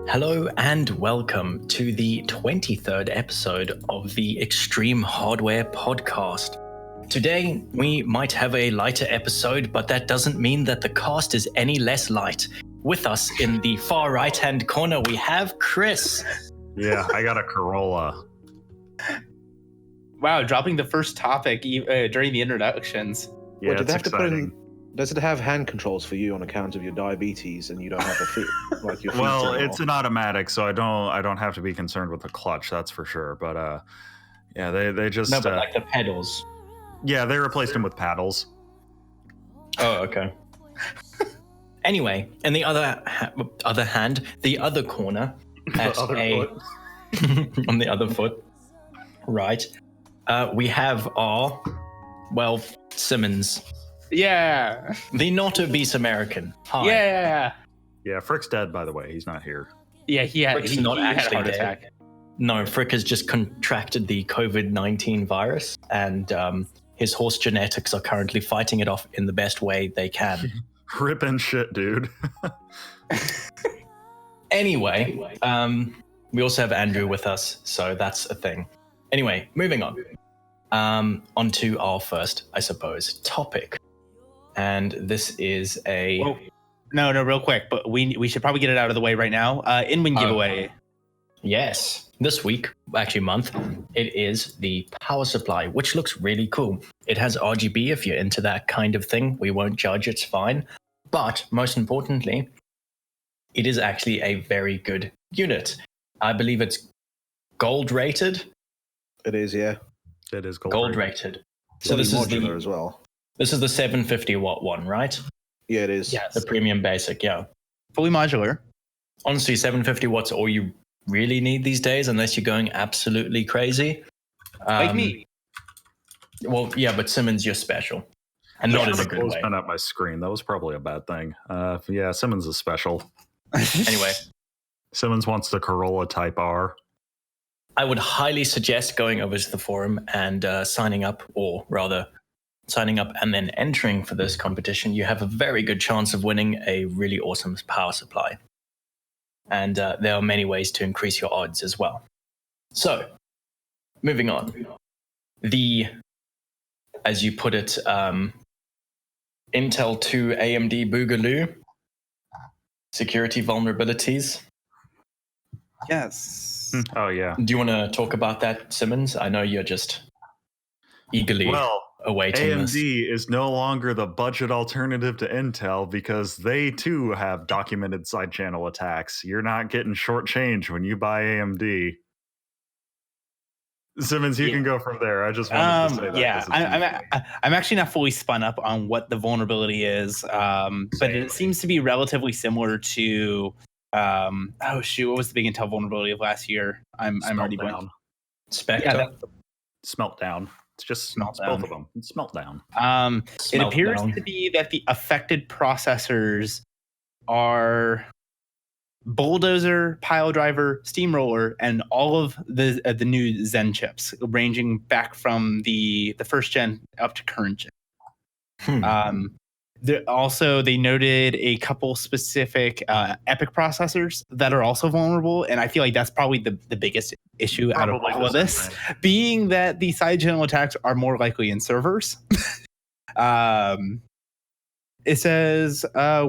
Hello and welcome to the 23rd episode of the ExtremeHW Podcast. Today, we might have a lighter episode, but that doesn't mean that the cast is any less light. With us in the far right-hand corner, we have Chris. Yeah, I got a Corolla. Wow, dropping the first topic during the introductions. Yeah, What, did they it's have to put exciting. in? Does it have hand controls for you on account of your diabetes and you don't have a feet like your feet? Well, anymore? it's an automatic, so I don't have to be concerned with the clutch, that's for sure. But yeah, they just No, but like the pedals. yeah, they replaced them with paddles. Oh, okay. Anyway, in the other hand, the other corner, at other foot. on the other foot, right, we have our, Simmons, Yeah. the not obese American. Hi. Yeah. Yeah, Frick's dead, by the way. He's not here. Yeah, he had, Frick's he, not he had a actually heart dead. attack. No, Frick has just contracted the COVID-19 virus, and his horse genetics are currently fighting it off in the best way they can. Ripping shit, dude. Anyway, we also have Andrew with us, so that's a thing. Anyway, moving on. On to our first, I suppose, topic. And this is a... Whoa. No, real quick, but we should probably get it out of the way right now. In-win giveaway. Yes, this week, actually month, it is the power supply, which looks really cool. It has RGB if you're into that kind of thing. We won't judge, it's fine. But most importantly, it is actually a very good unit. I believe it's gold rated. It is, yeah. It is Gold rated. So Fully this is modular as well. This is the 750 watt one, right? Yeah, it is. Yes. The premium basic, yeah. Fully modular. Honestly, 750 watts all you really need these days, unless you're going absolutely crazy. Like me. Well, yeah, but Simmons, you're special. And not in a good way. Open up my screen. That was probably a bad thing. Yeah, Simmons is special. Anyway, Simmons wants the Corolla Type R. I would highly suggest going over to the forum and signing up, or rather, signing up and then entering for this competition. You have a very good chance of winning a really awesome power supply. And there are many ways to increase your odds as well. So, moving on. The, as you put it, Intel 2 AMD Boogaloo security vulnerabilities. Yes. Oh, yeah. Do you want to talk about that, Simmons? I know you're just eagerly awaiting AMD this. is no longer the budget alternative to Intel because they too have documented side channel attacks. You're not getting shortchanged when you buy AMD. Simmons, you can go from there. I just wanted to say that. Yeah, I'm actually not fully spun up on what the vulnerability is, but it seems to be relatively similar to what was the big Intel vulnerability of last year? I'm already blank. Spectre. Yeah, Smeltdown. It's just both of them. It's Smeltdown. It appears to be that the affected processors are Bulldozer, Pile Driver, Steamroller, and all of the new Zen chips, ranging back from the first gen up to current gen. They noted a couple specific EPYC processors that are also vulnerable, and I feel like that's probably the biggest issue out of all of this, being that the side channel attacks are more likely in servers. It says,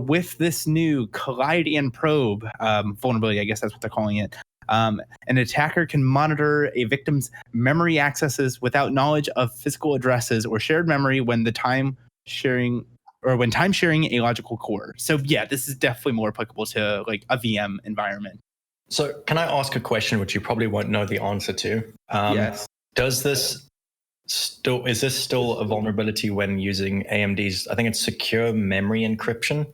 with this new collide and probe vulnerability, I guess that's what they're calling it, an attacker can monitor a victim's memory accesses without knowledge of physical addresses or shared memory when time sharing a logical core. So yeah, this is definitely more applicable to like a VM environment. So can I ask a question which you probably won't know the answer to? Yes. Is this still a vulnerability when using AMD's, I think it's secure memory encryption?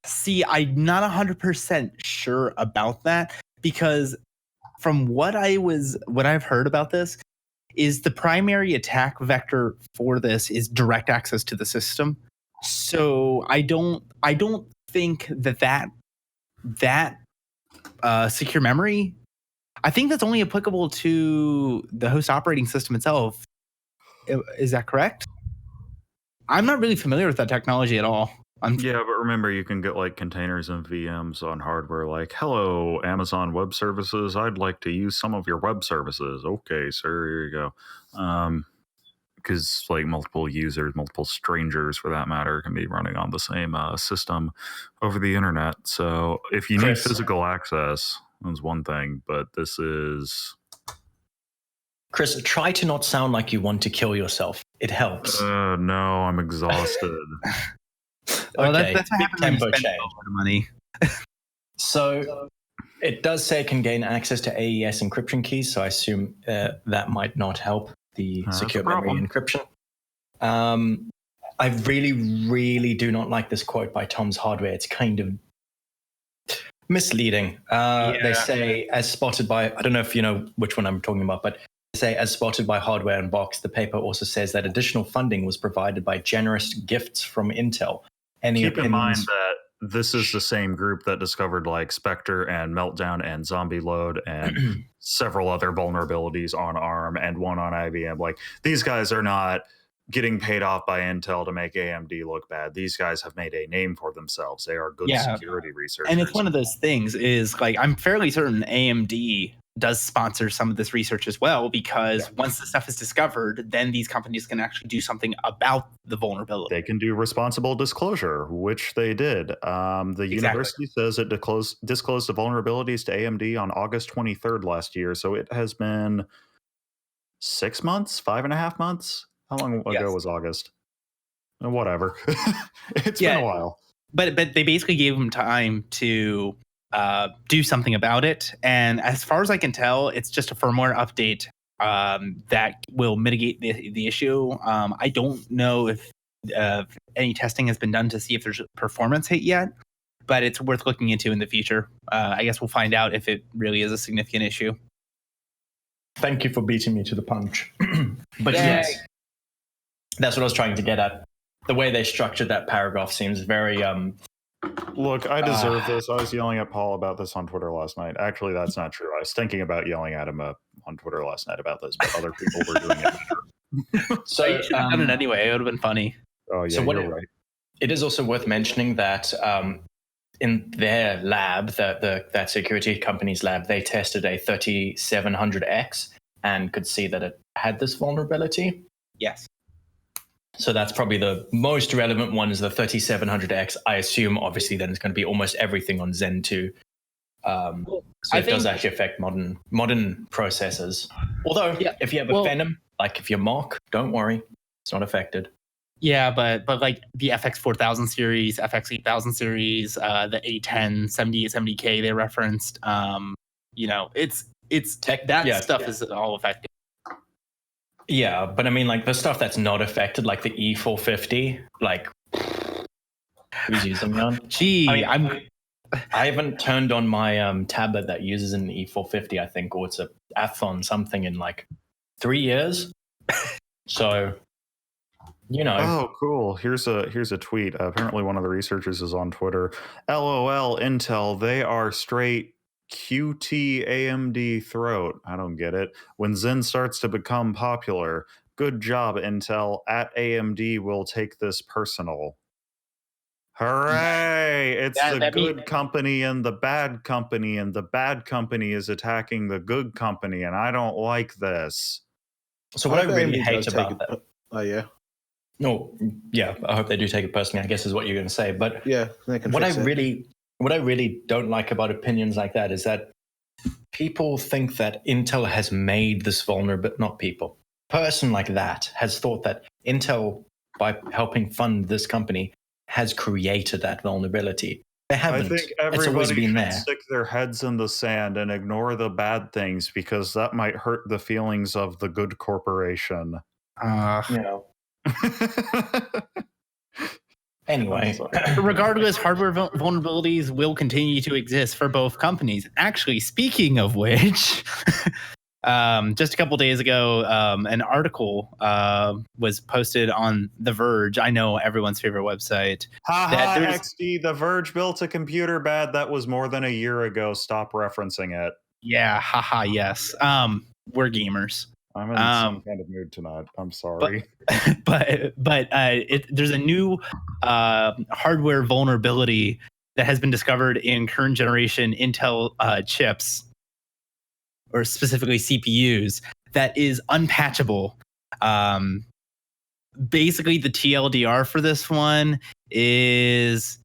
See, I'm not 100% sure about that, because from what I've heard about this is the primary attack vector for this is direct access to the system. So I don't think that secure memory, I think that's only applicable to the host operating system itself. Is that correct? I'm not really familiar with that technology at all. Yeah, but remember, you can get like containers and VMs on hardware like, hello, Amazon Web Services. I'd like to use some of your web services. Okay, sir, here you go. Because like multiple users, multiple strangers for that matter, can be running on the same system over the internet. So if you need physical access, that's one thing, but this is... Chris, try to not sound like you want to kill yourself. It helps. No, I'm exhausted. Okay, that's what big happens when you tempo spend change. a lot of money. So it does say it can gain access to AES encryption keys, so I assume that might not help the secure memory encryption. I really, really do not like this quote by Tom's Hardware. It's kind of misleading. They say, as spotted by, I don't know if you know which one I'm talking about, but they say, as spotted by Hardware Unboxed, the paper also says that additional funding was provided by generous gifts from Intel. Keep in mind that this is the same group that discovered like Spectre and Meltdown and Zombie Load and several other vulnerabilities on ARM and one on IBM. Like, these guys are not getting paid off by Intel to make AMD look bad. These guys have made a name for themselves. They are good security researchers. And it's one of those things is like, I'm fairly certain AMD does sponsor some of this research as well, because once the stuff is discovered, then these companies can actually do something about the vulnerability. They can do responsible disclosure, which they did. The university says it disclosed the vulnerabilities to AMD on August 23rd last year. So it has been 6 months, 5.5 months. How long ago was August? Whatever. It's been a while. But they basically gave them time to do something about it. And as far as I can tell, it's just a firmware update that will mitigate the issue. I don't know if any testing has been done to see if there's a performance hit yet, but it's worth looking into in the future. I guess we'll find out if it really is a significant issue. Thank you for beating me to the punch. But yes, that's what I was trying to get at. The way they structured that paragraph seems very... Look, I deserve this. I was yelling at Paul about this on Twitter last night. Actually, that's not true. I was thinking about yelling at him on Twitter last night about this, but other people were doing it. So you should have done it anyway. It would have been funny. Oh, yeah, you're right. It is also worth mentioning that in their lab, that security company's lab, they tested a 3700X and could see that it had this vulnerability. Yes. So that's probably the most relevant one, is the 3700X. I assume, obviously, then it's going to be almost everything on Zen 2. So it does actually affect modern processors. Although, if you have a Phenom, like if you're Mark, don't worry, it's not affected. Yeah, but like the FX 4000 series, FX 8000 series, the A10 70K they referenced, it's tech. That stuff is all affected. Yeah, but I mean, like the stuff that's not affected, like the E450, like who's using that? Gee, I haven't turned on my tablet that uses an E450, I think, or it's a Athon something in like 3 years. So, Oh, cool. Here's a tweet. Apparently one of the researchers is on Twitter. LOL, Intel, they are straight QT AMD throat. I don't get it. When Zen starts to become popular, good job, Intel. At AMD will take this personal. Hooray! It's the good company and the bad company, and the bad company is attacking the good company, and I don't like this. So what I really hate about that... Oh, yeah. No, yeah, I hope they do take it personally, I guess is what you're going to say. But yeah, they can what I really don't like about opinions like that is that people think that Intel has made this vulnerable, not people. A person like that has thought that Intel, by helping fund this company, has created that vulnerability. They haven't. I think everybody should stick their heads in the sand and ignore the bad things, because that might hurt the feelings of the good corporation. Anyway, regardless, hardware vulnerabilities will continue to exist for both companies. Actually, speaking of which, just a couple days ago, an article was posted on The Verge. I know everyone's favorite website. XD, The Verge built a computer bad. That was more than a year ago. Stop referencing it. Yeah, yes. We're gamers. I'm in some kind of mood tonight. I'm sorry. But there's a new hardware vulnerability that has been discovered in current generation Intel chips, or specifically CPUs, that is unpatchable. Basically, the TLDR for this one is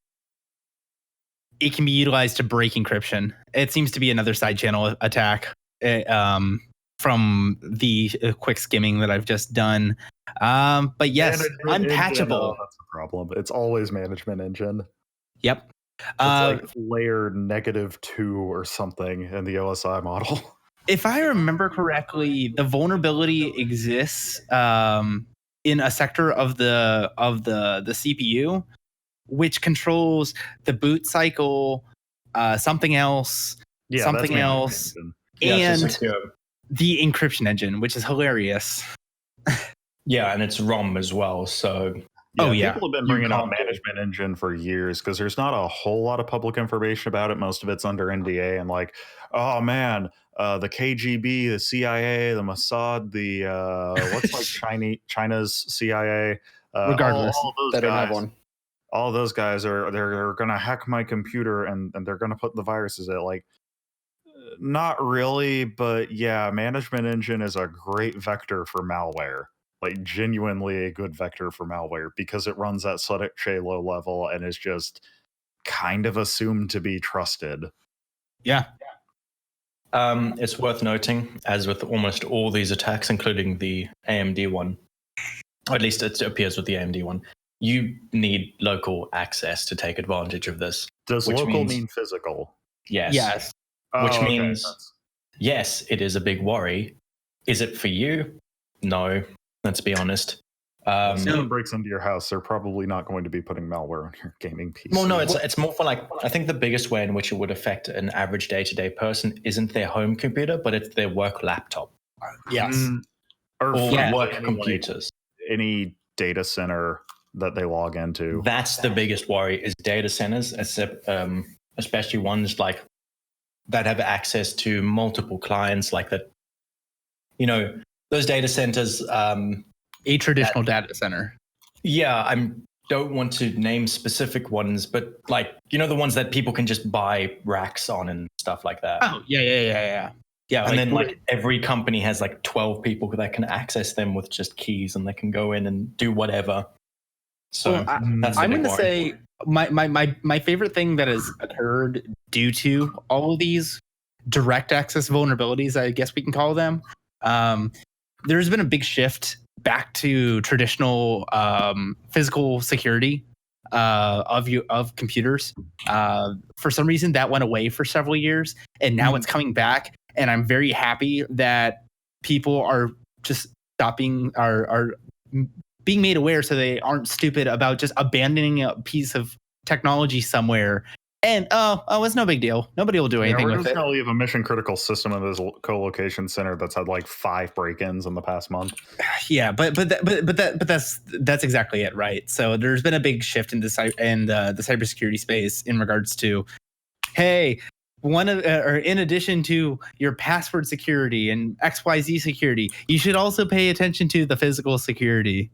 it can be utilized to break encryption. It seems to be another side channel attack from the quick skimming that I've just done. But yes, unpatchable. That's the problem. It's always management engine. Yep. It's like layer -2 or something in the OSI model. If I remember correctly, the vulnerability exists in a sector of the CPU, which controls the boot cycle, something else, and the encryption engine, which is hilarious. Yeah, and it's ROM as well. So people have been bringing up management engine for years because there's not a whole lot of public information about it. Most of it's under NDA, and like, oh man, the KGB, the CIA, the Mossad, the what's like China's CIA. Regardless, all those guys, have one. All those guys they're gonna hack my computer and they're gonna put the viruses in it. Like, not really, but yeah, management engine is a great vector for malware. Like, genuinely a good vector for malware because it runs at such a low level and is just kind of assumed to be trusted. Yeah. It's worth noting, as with almost all these attacks, including the AMD one, or at least it appears with the AMD one, you need local access to take advantage of this. Does local mean physical? Yes. Yes. Which means, yes, it is a big worry. Is it for you? No. Let's be honest. If someone breaks into your house, they're probably not going to be putting malware on your gaming PC. Well, no, it's more for like, I think the biggest way in which it would affect an average day-to-day person isn't their home computer, but it's their work laptop. Yes. Or work computers. Any data center that they log into. That's the biggest worry, is data centers, especially ones like that have access to multiple clients like that. You know, those data centers, a traditional data center. Yeah, I don't want to name specific ones, but like, you know, the ones that people can just buy racks on and stuff like that. Oh, yeah. Yeah, and then like every company has like 12 people that can access them with just keys, and they can go in and do whatever. So I'm going to say my favorite thing that has occurred due to all of these direct access vulnerabilities, I guess we can call them. There's been a big shift back to traditional physical security of computers. For some reason, that went away for several years, and now it's coming back. And I'm very happy that people are just stopping, are being made aware, so they aren't stupid about just abandoning a piece of technology somewhere. And it's no big deal. Nobody will do anything with it. We're just gonna leave a mission critical system in this co-location center that's had like 5 break-ins in the past month. Yeah, but that's exactly it, right? So there's been a big shift in the cybersecurity space in regards to, hey, in addition to your password security and XYZ security, you should also pay attention to the physical security.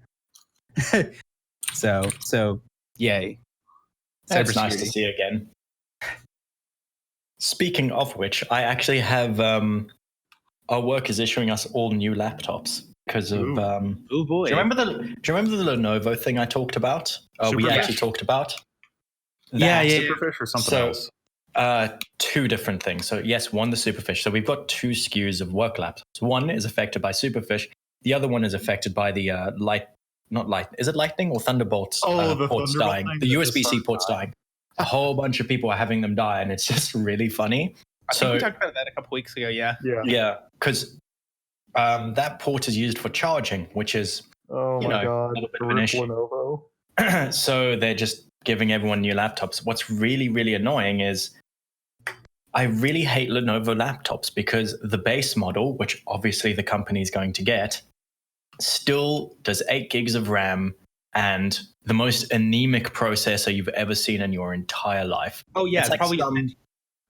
so yay. It's nice to see again. Speaking of which, I actually have our work is issuing us all new laptops because of. Oh boy! Do you remember the Lenovo thing I talked about? We actually talked about. Yeah. Superfish or something else. 2 different things. So yes, one, the Superfish. So we've got 2 SKUs of work laptops. One is affected by Superfish. The other one is affected by the Is it Lightning or Thunderbolt ports dying? The USB-C ports dying. A whole bunch of people are having them die, and it's just really funny. I think we talked about that a couple weeks ago. Yeah, because that port is used for charging, which is God, a little bit of an issue. Lenovo. So they're just giving everyone new laptops. What's really, really annoying is I really hate Lenovo laptops because the base model, which obviously the company is going to get, still does 8 gigs of RAM and the most anemic processor you've ever seen in your entire life. Oh yeah, it's like probably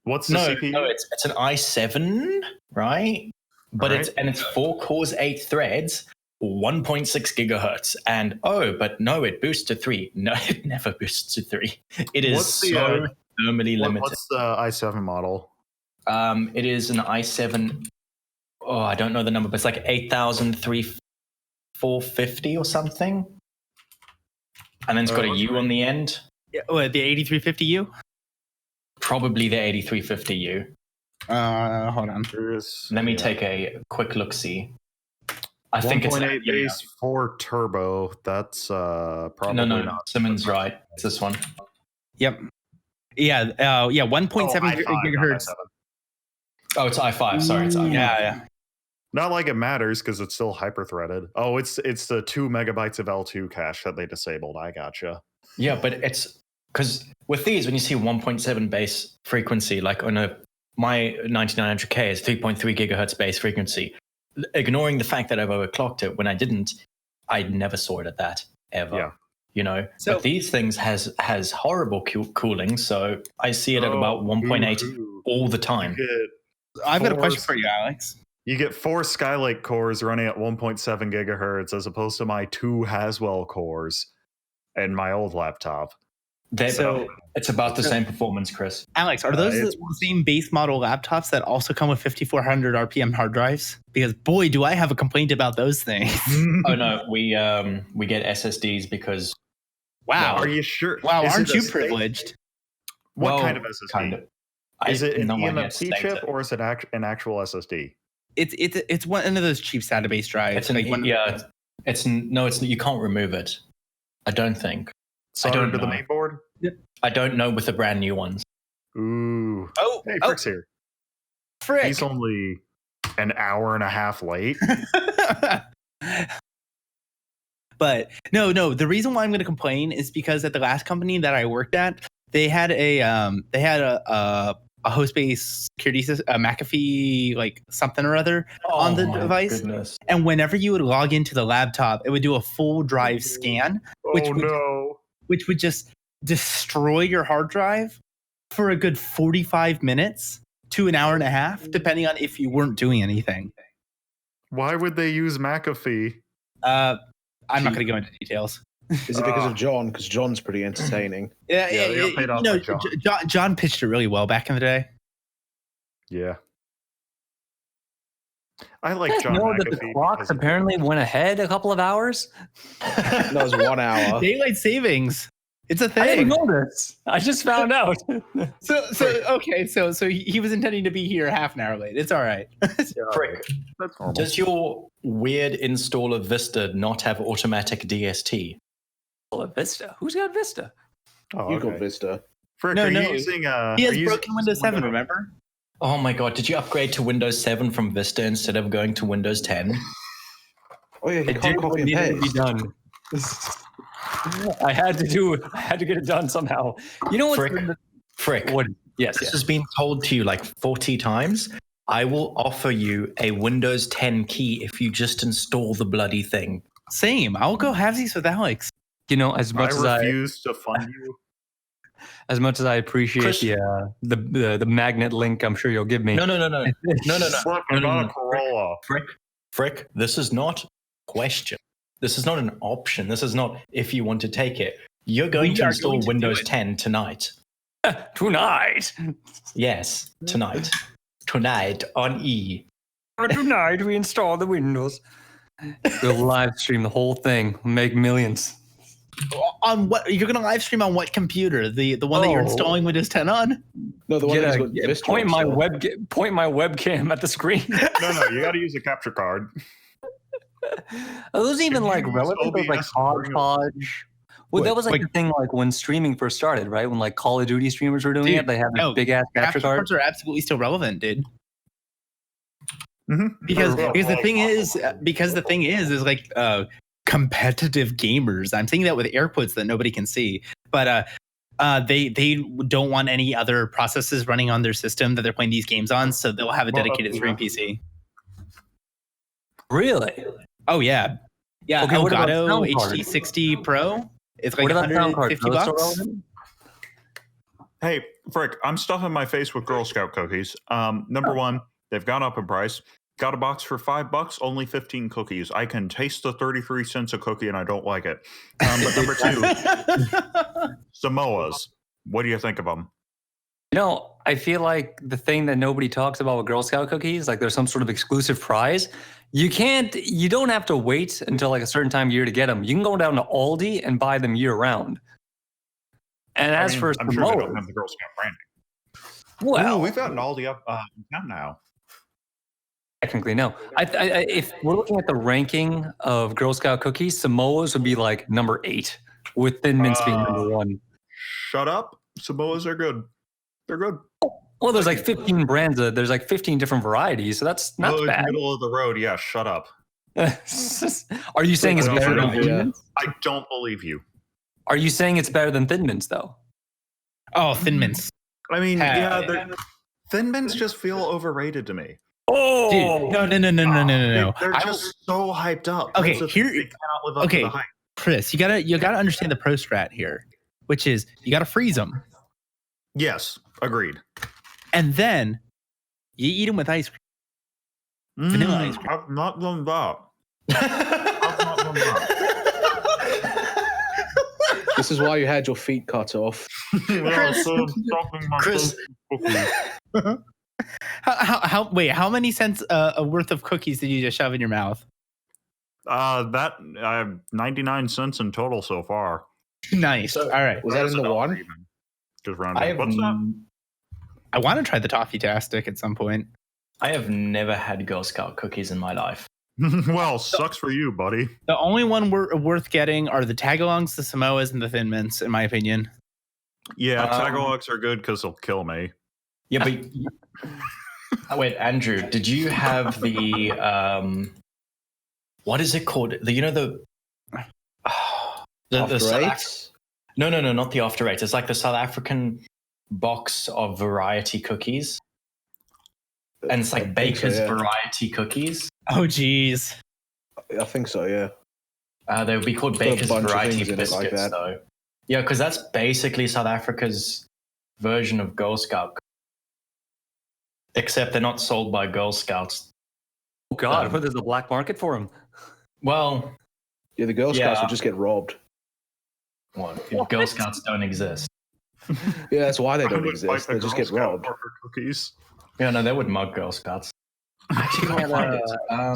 What's the CPU? No, it's an i7, right? But Right. it's 4 cores, 8 threads, 1.6 gigahertz. And but no, it boosts to 3. No, it never boosts to 3. It is What's the, so thermally limited. What's the i7 model? It is an i7. Oh, I don't know the number, but it's like 8,450 or something. And then it's got a U on the end. Yeah, the 8350U? Probably the 8350U. Hold on. Let me take a quick look-see. I think it's 1.8 base 4 turbo. That's probably no. not. Simmons right. It's this one. Yep. Yeah. 1.7 gigahertz. Oh, it's i5. Sorry, it's i5. Yeah. Not like it matters because it's still hyper-threaded. Oh, it's the 2 megabytes of L2 cache that they disabled. I gotcha. Yeah, but it's because with these, when you see 1.7 base frequency, like on my 9900K is 3.3 gigahertz base frequency. Ignoring the fact that I've overclocked it, when I didn't, I never saw it at that ever. Yeah. You know, so, but these things has horrible cooling, so I see it at about 1.8 all the time. I've got a question for you, Alex. You get 4 Skylake cores running at 1.7 gigahertz as opposed to my 2 Haswell cores in my old laptop. So it's about the same performance, Chris. Alex, are those the same base model laptops that also come with 5400 RPM hard drives? Because boy, do I have a complaint about those things. Oh no, we get SSDs because. Wow, are you sure? Wow, aren't you privileged? What kind of SSD? Kind of. Is it an eMMC chip or is it an actual SSD? It's one of those cheap SATA based drives. It's you can't remove it. I don't think. Soldered to the main board? I don't know with the brand new ones. Ooh. Hey, Frick's here. Frick. He's only an hour and a half late. But no. The reason why I'm going to complain is because at the last company that I worked at, they had a host-based security system, a McAfee like something or other on the device. Goodness. And whenever you would log into the laptop, it would do a full drive scan, which would just destroy your hard drive for a good 45 minutes to an hour and a half, depending on if you weren't doing anything. Why would they use McAfee? I'm not going to go into details. Is it because of John? Because John's pretty entertaining. John pitched it really well back in the day. Yeah. I like John know McAfee. That the clocks apparently went ahead a couple of hours? That was 1 hour. Daylight savings. It's a thing. I didn't know this. I just found out. So he was intending to be here half an hour late. It's all right. Frick. That's normal. Does your weird installer Vista not have automatic DST? Vista? Who's got Vista? Oh, You got Vista. Frick, are you using he has broken Windows 7, remember? Oh my god, did you upgrade to Windows 7 from Vista instead of going to Windows 10? Oh yeah, It did what needed to be done. I had to get it done somehow. You know what? Frick. What? Yes. This has been told to you like 40 times. I will offer you a Windows 10 key if you just install the bloody thing. Same. I'll go halvesies with Alex. You know, as much as I refuse to fund you. As much as I appreciate Chris, the magnet link, I'm sure you'll give me. No. Look, I'm not a Corolla. Frick, this is not a question. This is not an option. This is not if you want to take it. You're going to install Windows 10 tonight. Tonight? Yes, tonight. Tonight on E. Tonight we install the Windows. We'll live stream the whole thing. Make millions. On what? You're going to live stream on what computer? The one that you're installing Windows 10 on? No, the one that's got Vista. Point my webcam at the screen. No, you got to use a capture card. Are those even like relevant? Those, like hodgepodge. Well, that was like the thing like when streaming first started, right? When like Call of Duty streamers were doing it, they had like big ass capture cards. Are absolutely still relevant, dude. Mm-hmm. Because the thing is like competitive gamers. I'm saying that with air quotes that nobody can see, but they don't want any other processes running on their system that they're playing these games on, so they'll have a dedicated stream PC. Really? Oh yeah. Okay, Elgato HD60 Pro. It's like $150. Hey, Frick, I'm stuffing my face with Girl Scout cookies. Number one, they've gone up in price. Got a box for $5, only 15 cookies. I can taste the 33 cents a cookie and I don't like it. But number 2, Samoas. What do you think of them? I feel like the thing that nobody talks about with Girl Scout cookies, like there's some sort of exclusive prize. You don't have to wait until like a certain time of year to get them. You can go down to Aldi and buy them year round. And I'm sure they don't have the Girl Scout branding. Well, we've got an Aldi up in town now. Technically, no. If we're looking at the ranking of Girl Scout cookies, Samoas would be like number 8, with Thin Mints being number 1. Shut up. Samoas are good. They're good. Well, there's like 15 brands. There's like 15 different varieties, so that's not bad. Middle of the road. Yeah, shut up. Are you saying it's better than Thin Mints? I don't believe you. Are you saying it's better than Thin Mints, though? Oh, Thin Mints. I mean, Thin Mints just feel overrated to me. Oh, dude, no. They're just so hyped up. Okay, they cannot live up to the hype. Chris, you gotta understand the pro strat here, which is you gotta freeze them. Yes, agreed. And then you eat them with ice cream. Vanilla ice cream. I've not done that. This is why you had your feet cut off. Chris. How many cents worth of cookies did you just shove in your mouth? That I have 99 cents in total so far. Nice. All right. Was that in the one? Just rounding. What's that? I want to try the Toffee-tastic at some point. I have never had Girl Scout cookies in my life. Well, sucks for you, buddy. The only one worth getting are the Tagalongs, the Samoas, and the Thin Mints, in my opinion. Yeah, Tagalongs are good because they'll kill me. Yeah, but wait, Andrew, did you have the what is it called? The After Eights? No, not the After Eights. It's like the South African box of variety cookies. And it's like Baker's variety cookies. Oh, geez. I think so, yeah. They would be called Baker's variety biscuits, though. Yeah, because that's basically South Africa's version of Girl Scout. Except they're not sold by Girl Scouts. Oh, God. But there's a black market for them. Well... Yeah, the Girl Scouts will just get robbed. What? Girl Scouts don't exist. Yeah, that's why they don't exist. They just get robbed. Cookies. Yeah, no, they would mug Girl Scouts. Actually,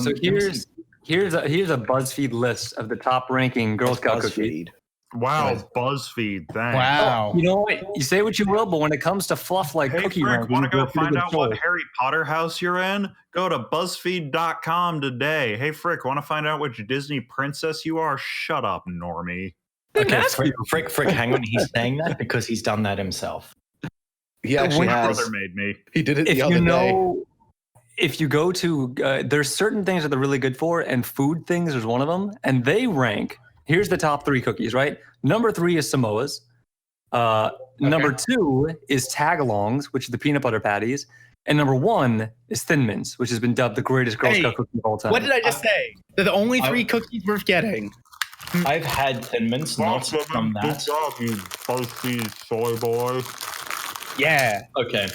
so here's a BuzzFeed list of the top ranking Girl Scout cookies. Wow, BuzzFeed, thanks. Wow. You know what? You say what you will, but when it comes to fluff like cookie ranking, want to go find out what Harry Potter house you're in? Go to BuzzFeed.com today. Hey, Frick, want to find out which Disney princess you are? Shut up, normie. Okay, Frick, hang on. He's saying that because he's done that himself. He actually My has. brother made me. He did it the other day. If you go to, there's certain things that they're really good for, and food things is one of them, and they rank. Here's the top 3 cookies, right? Number 3 is Samoas. Number 2 is Tagalongs, which is the peanut butter patties. And number 1 is Thin Mints, which has been dubbed the greatest Girl Scout cookie of all time. What did I just say? They're the only 3 cookies worth getting. I've had Thin Mints, not from that. Good job, you BuzzFeed soy boy. Yeah. Okay.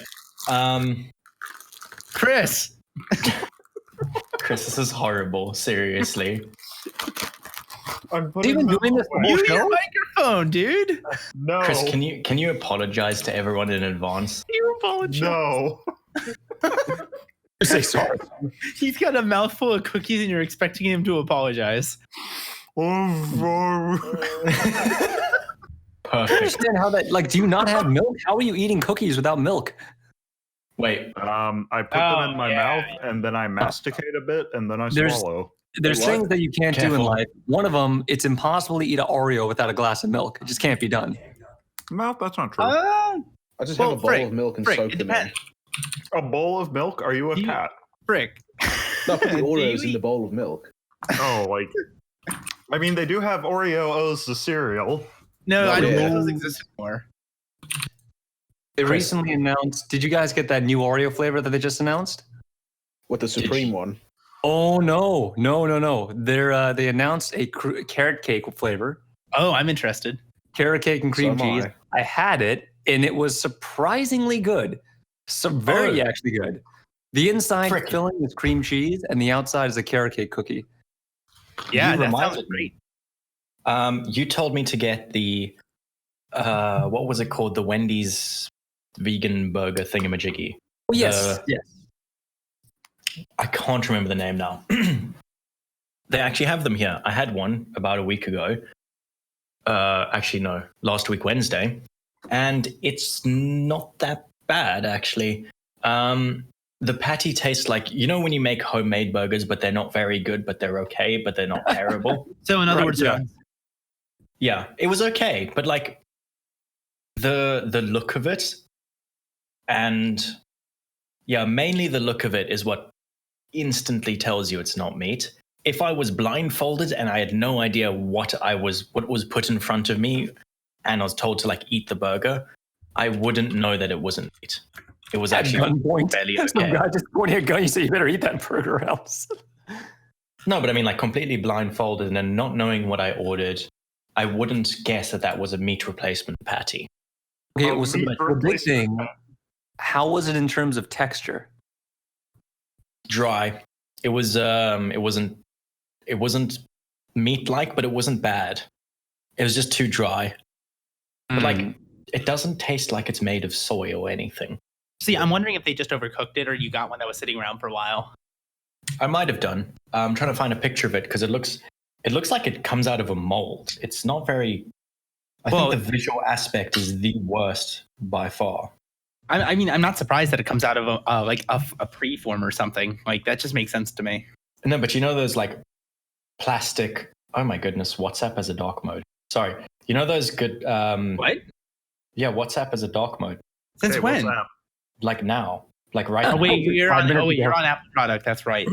Chris, this is horrible. Seriously. Even doing this use your microphone, dude. No. Chris, can you apologize to everyone in advance? You apologize. No. Say sorry. He's got a mouthful of cookies, and you're expecting him to apologize. Perfect. I understand how that. Like, do you not have milk? How are you eating cookies without milk? Wait. I put them in my mouth, and then I masticate a bit, and then I swallow. There's things that you can't do in life. One of them, it's impossible to eat an Oreo without a glass of milk. It just can't be done. No, that's not true. I just have a bowl of milk and soak them in. A bowl of milk? Are you a cat? Frick. No, put the Oreos in the bowl of milk. Oh, like... I mean, they do have Oreos, the cereal. No, I don't think those exist anymore. They recently announced... Did you guys get that new Oreo flavor that they just announced? What, the Supreme one? Oh, no. They announced a carrot cake flavor. Oh, I'm interested. Carrot cake and cream cheese. I had it, and it was surprisingly good. So very actually good. The inside filling is cream cheese, and the outside is a carrot cake cookie. Yeah, that sounds great. You told me to get the what was it called? The Wendy's vegan burger thingamajiggy. Oh, yes. Yes. I can't remember the name now. They actually have them here. I had one about a week ago. Actually, no, last week, Wednesday. And it's not that bad, actually. The patty tastes like, you know, when you make homemade burgers, but they're not very good, but they're okay, but they're not terrible. So in other words, yeah, it was okay. But like the look of it, and yeah, mainly the look of it is what instantly tells you it's not meat. If I was blindfolded and I had no idea what was put in front of me, and I was told to like eat the burger, I wouldn't know that it wasn't meat. It was actually barely okay. Some guy just pointing a gun, you say you better eat that burger else. No, but I mean like completely blindfolded and then not knowing what I ordered, I wouldn't guess that was a meat replacement patty. Okay, it was the big thing. How was it in terms of texture? Dry. It was it wasn't meat-like, but it wasn't bad. It was just too dry. But like, it doesn't taste like it's made of soy or anything. See, I'm wondering if they just overcooked it or you got one that was sitting around for a while. I might have done. I'm trying to find a picture of it because it looks like it comes out of a mold. It's not very... I think the visual aspect is the worst by far. I mean, I'm not surprised that it comes out of a preform or something. Like, that just makes sense to me. No, but you know those like plastic... Oh my goodness, WhatsApp as a dark mode. Sorry. You know those good... What? Yeah, WhatsApp as a dark mode. Since when? Like now. Like right now. Oh, wait, you're on Apple product. That's right.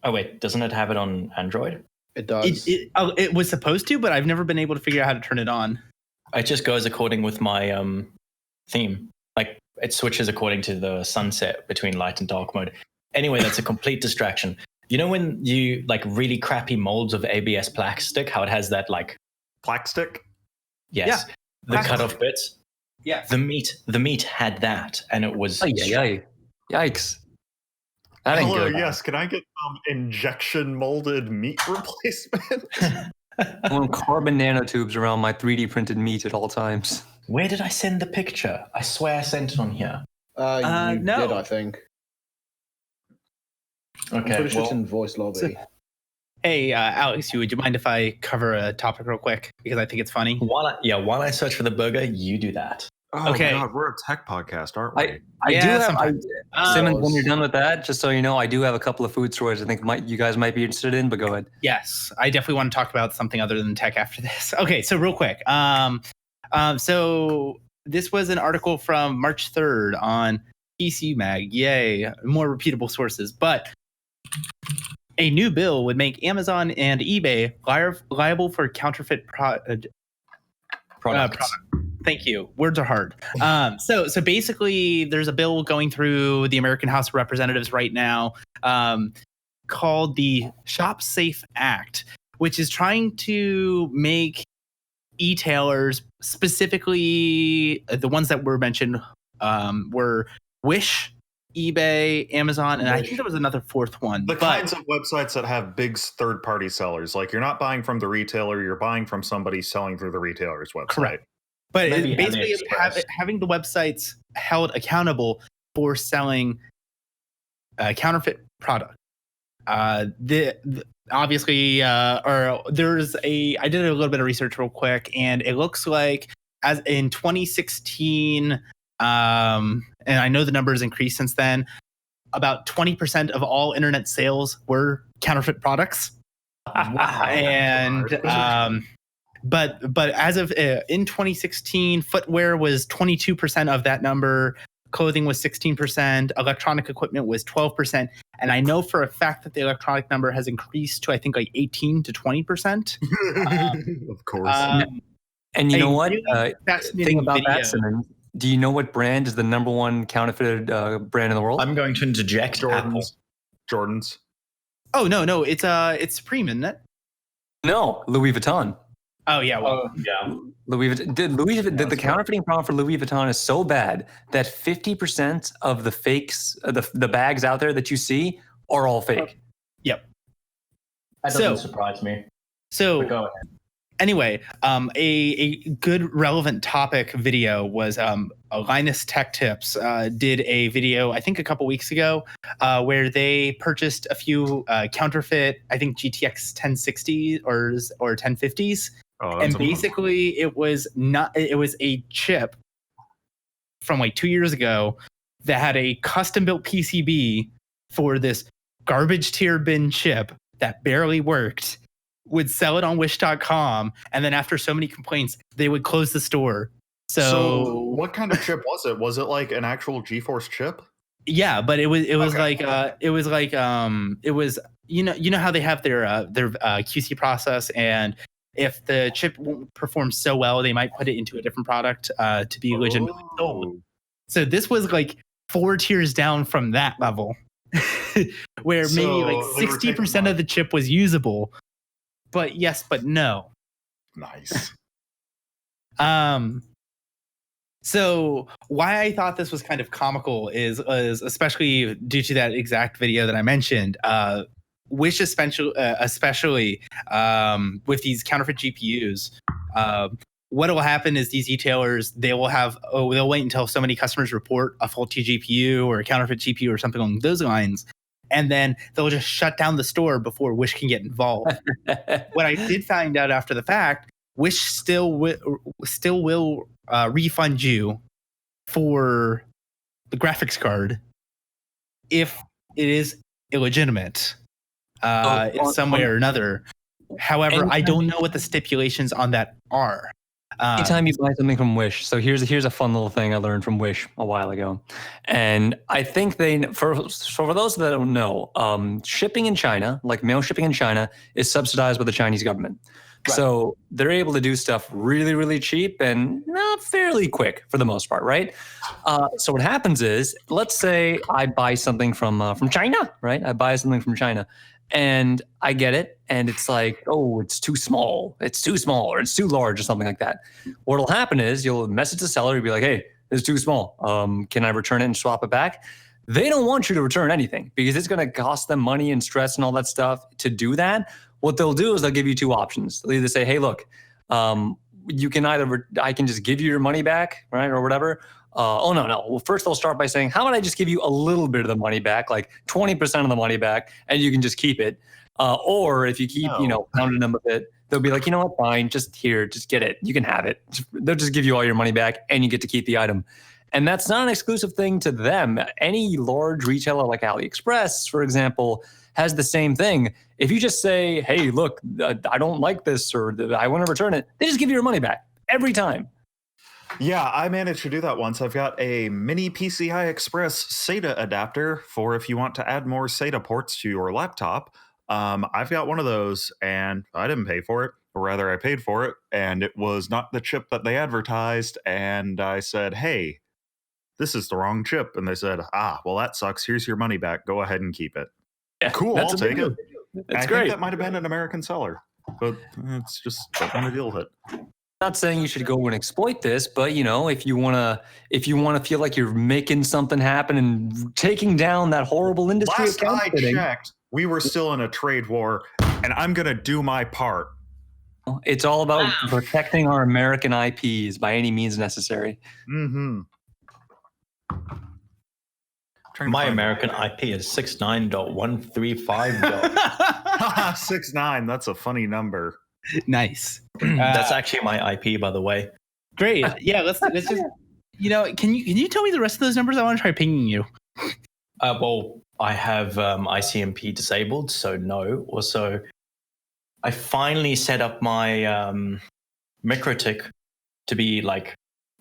Oh, wait. Doesn't it have it on Android? It does. It was supposed to, but I've never been able to figure out how to turn it on. It just goes according with my theme. Like it switches according to the sunset between light and dark mode. Anyway, that's a complete distraction. You know when you like really crappy molds of ABS plastic, how it has that like... Plastic? Yes. Yeah. The cut-off bits? Yeah. The meat had that, and it was... Yikes. That ain't Hello, good. yes. Can I get injection molded meat replacement? I want carbon nanotubes around my 3D printed meat at all times. Where did I send the picture? I swear I sent it on here. You no. did, I think. Okay, I'm it's in voice lobby. Hey, Alex, would you mind if I cover a topic real quick? Because I think it's funny. While I search for the burger, you do that. Oh, okay. God, we're a tech podcast, aren't we? I do have... Simmons, when you're done with that, just so you know, I do have a couple of food stories I think you guys might be interested in, but go ahead. Yes, I definitely want to talk about something other than tech after this. Okay, so real quick. So this was an article from March 3rd on PC Mag. Yay, more repeatable sources. But a new bill would make Amazon and eBay liable for counterfeit products. Thank you. Words are hard. So basically, there's a bill going through the American House of Representatives right now called the Shop Safe Act, which is trying to make e-tailers, specifically the ones that were mentioned were Wish, eBay, Amazon, and I think there was another fourth one. Kinds of websites that have big third-party sellers. Like you're not buying from the retailer, you're buying from somebody selling through the retailer's website. Correct. But basically having the websites held accountable for selling counterfeit product. Obviously, I did a little bit of research real quick, and it looks like as in 2016, and I know the number has increased since then, about 20% of all internet sales were counterfeit products. Wow. And but as of in 2016, footwear was 22% of that number. Clothing was 16%. Electronic equipment was 12%. And I know for a fact that the electronic number has increased to, I think, like 18 to 20%. Of course. And you know what? Really thing about that, Simmons, do you know what brand is the number one counterfeited brand in the world? I'm going to interject. Jordan's. Oh, no. It's Supreme, isn't it? No, Louis Vuitton. Oh yeah, well, yeah. Louis Vuitton, the counterfeiting problem for Louis Vuitton is so bad that 50% of the fakes, the bags out there that you see are all fake. Yep. That doesn't surprise me. So But go ahead. anyway, a good relevant topic video was Linus Tech Tips did a video, I think a couple weeks ago, where they purchased a few counterfeit, I think GTX 1060 or 1050s. And basically it was a chip from like 2 years ago that had a custom built PCB for this garbage tier bin chip that barely worked, would sell it on wish.com, and then after so many complaints they would close the store. So what kind of chip was it? Was it like an actual GeForce chip? Yeah, but it was Okay. it was you know how they have their QC process, and if the chip won't perform so well, they might put it into a different product to be legitimately sold. So this was like 4 tiers down from that level, where maybe like 60% of the chip was usable. But yes, but no. Nice. So why I thought this was kind of comical is especially due to that exact video that I mentioned. Wish especially with these counterfeit GPUs, what will happen is these retailers, they'll wait until so many customers report a faulty GPU or a counterfeit GPU or something along those lines, and then they'll just shut down the store before Wish can get involved. What I did find out after the fact, Wish still will refund you for the graphics card if it is illegitimate in some way or another. However, I don't know what the stipulations on that are. Anytime you buy something from Wish, so here's a fun little thing I learned from Wish a while ago, and I think for those that don't know, shipping in China, like mail shipping in China, is subsidized by the Chinese government. Right. So they're able to do stuff really, really cheap and fairly quick for the most part, right? So what happens is, let's say I buy something from China, right? I buy something from China, and I get it, and it's like, oh, it's too small, or it's too large, or something like that. What'll happen is you'll message the seller, you'll be like, hey, it's too small. Can I return it and swap it back? They don't want you to return anything because it's going to cost them money and stress and all that stuff to do that. What they'll do is they'll give you two options. They'll either say, hey, look, you can I can just give you your money back, right, or whatever. No. Well, first they'll start by saying, how about I just give you a little bit of the money back, like 20% of the money back, and you can just keep it. Or if you keep, pounding them a bit, they'll be like, you know what, fine, just get it. You can have it. They'll just give you all your money back, and you get to keep the item. And that's not an exclusive thing to them. Any large retailer like AliExpress, for example, has the same thing. If you just say, hey, look, I don't like this, or I want to return it, they just give you your money back every time. Yeah, I managed to do that once. I've got a mini PCI Express SATA adapter for if you want to add more SATA ports to your laptop. I've got one of those, and I didn't pay for it, or rather I paid for it, and it was not the chip that they advertised. And I said, hey, this is the wrong chip. And they said, well, that sucks. Here's your money back. Go ahead and keep it. Yeah, cool, I'll take it. That's I great. think that might have been an American seller, but it's just I want to deal with it. I'm not saying you should go and exploit this, but if you want to feel like you're making something happen and taking down that horrible industry. Last I checked, we were still in a trade war, and I'm gonna do my part. It's all about protecting our American IPs by any means necessary. Mm-hmm. My American IP is 69.135. 69. That's a funny number. Nice. That's actually my IP, by the way. Great. Yeah. Let's just. Can you tell me the rest of those numbers? I want to try pinging you. Well, I have ICMP disabled, so no. Also, I finally set up my MikroTik to be like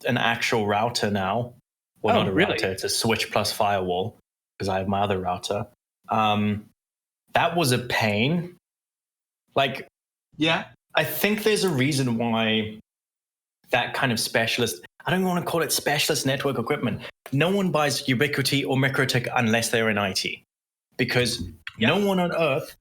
an actual router now. Well, not a router, it's a switch plus firewall because I have my other router. That was a pain. Like, yeah, I think there's a reason why that kind of specialist, I don't want to call it specialist network equipment. No one buys Ubiquiti or MikroTik unless they're in IT, because no one on earth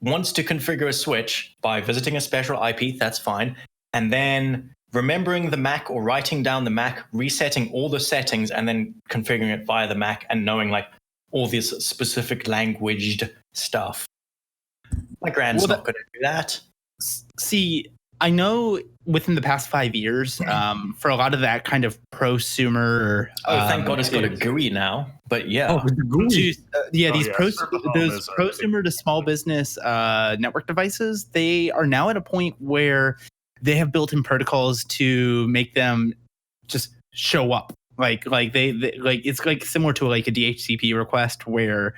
wants to configure a switch by visiting a special IP, that's fine. And then remembering the Mac or writing down the Mac, resetting all the settings, and then configuring it via the Mac and knowing like all this specific languaged stuff. My grand's not going to do that. See, I know within the past 5 years, for a lot of that kind of prosumer. Thank God it's got a GUI now. But yeah. These prosumer to small business network devices, they are now at a point where they have built-in protocols to make them just show up. Like they it's like similar to like a DHCP request where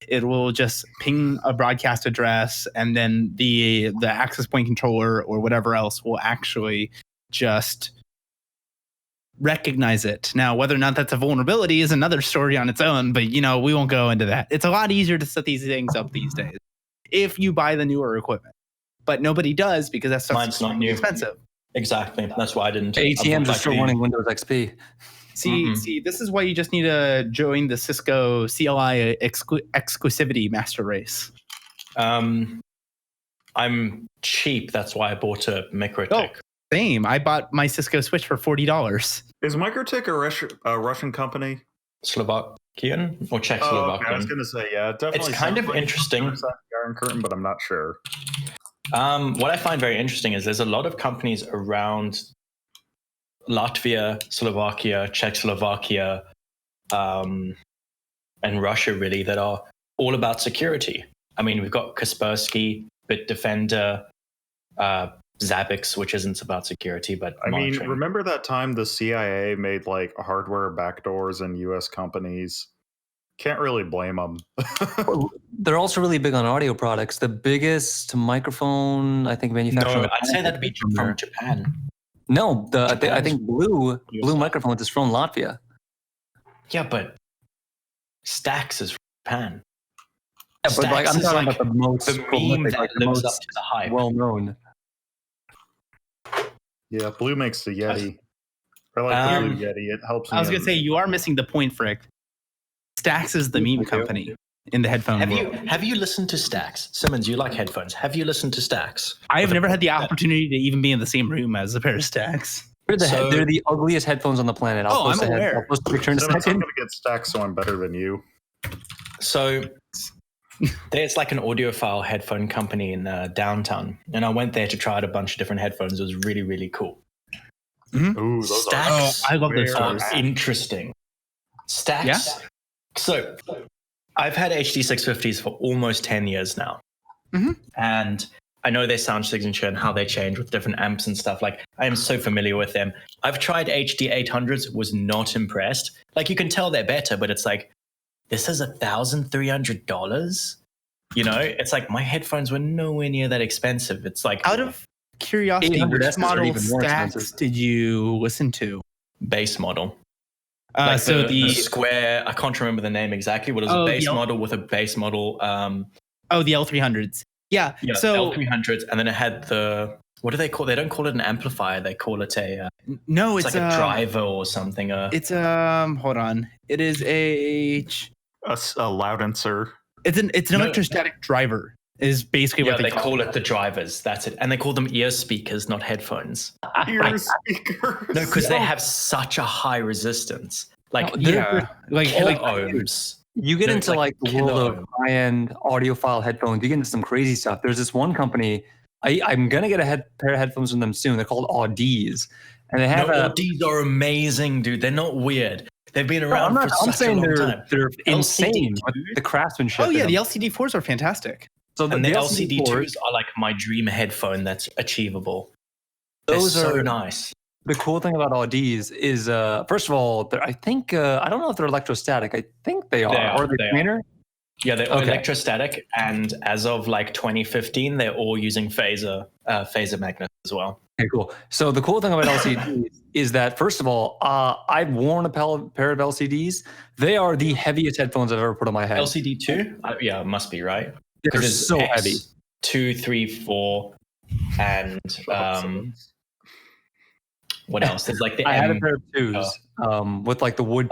it will just ping a broadcast address, and then the access point controller or whatever else will actually just recognize it. Now, whether or not that's a vulnerability is another story on its own, but we won't go into that. It's a lot easier to set these things up these days if you buy the newer equipment, but nobody does because that stuff's not new, expensive. Exactly. That's why I didn't. ATMs are still running Windows XP. See, this is why you just need to join the Cisco CLI exclusivity master race. I'm cheap. That's why I bought a MikroTik. Oh, same. I bought my Cisco switch for $40. Is MikroTik a Russian company? Slovakian or Czechoslovakian? I was going to say, yeah, definitely. It's kind of interesting. Iron Curtain, but I'm not sure. What I find very interesting is there's a lot of companies around Latvia, Slovakia, Czechoslovakia, and Russia really that are all about security. I mean, we've got Kaspersky, Bitdefender, Zabbix, which isn't about security, but monitoring. Remember that time the CIA made like hardware backdoors in U.S. companies? Can't really blame them. They're also really big on audio products. The biggest microphone, I think, manufacturer. No, I'd say that'd be from Japan. No, I think Blue Microphones is from Latvia. Yeah, but Stax is from Japan. Yeah, but like I'm talking about the most the meme that lives up to the hype. Well known. Yeah, Blue makes the Yeti. I like the Blue Yeti. It helps. I was gonna say you are missing the point, Frick. Stax is the meme company in the headphone world. Have you listened to Stax? Simmons, you like headphones. Have you listened to Stax? I have never had the opportunity to even be in the same room as a pair of Stax. They're the ugliest headphones on the planet. I'm aware. I'll post a picture in a second. I'm going to get Stax, so I'm better than you. So there's like an audiophile headphone company in downtown, and I went there to try out a bunch of different headphones. It was really, really cool. Mm-hmm. Ooh, those Stax I love those are interesting. Stax. Yeah? So I've had HD650s for almost 10 years now. Mm-hmm. And I know their sound signature and how they change with different amps and stuff. Like, I am so familiar with them. I've tried HD800s, was not impressed. Like, you can tell they're better, but it's like, this is $1,300? It's like my headphones were nowhere near that expensive. It's like, out of curiosity, which model Stax did you listen to? Base model. Like so the square, I can't remember the name exactly, but it was a base model with a base model. The L300s. Yeah. So L300s, and then it had what do they call? They don't call it an amplifier. They call it a. No, it's like a driver or something. It's hold on. It is a loudencer. It's an electrostatic driver. Is basically what they call it. The drivers. That's it. And they call them ear speakers, not headphones. Ear speakers. No, because they have such a high resistance. Like ohms. You get into like the world of high-end audiophile headphones. You get into some crazy stuff. There's this one company. I'm gonna get a pair of headphones from them soon. They're called Audies, and they have Audies are amazing, dude. They're not weird. They've been around for such a long time. They're insane. The craftsmanship. Oh yeah, the LCD4s are fantastic. So the LCD2s are like my dream headphone that's achievable. Those are so nice. The cool thing about Audies is, first of all, I think I don't know if they're electrostatic. I think they are. Are they planar? Yeah, they're electrostatic, and as of like 2015, they're all using phaser magnets as well. Okay, cool. So the cool thing about LCDs is that, first of all, I've worn a pair of LCDs. They are the heaviest headphones I've ever put on my head. LCD2? Yeah, it must be, right? They're so heavy. 2, 3, 4, and What else? There's like the I had a pair of twos with like the wood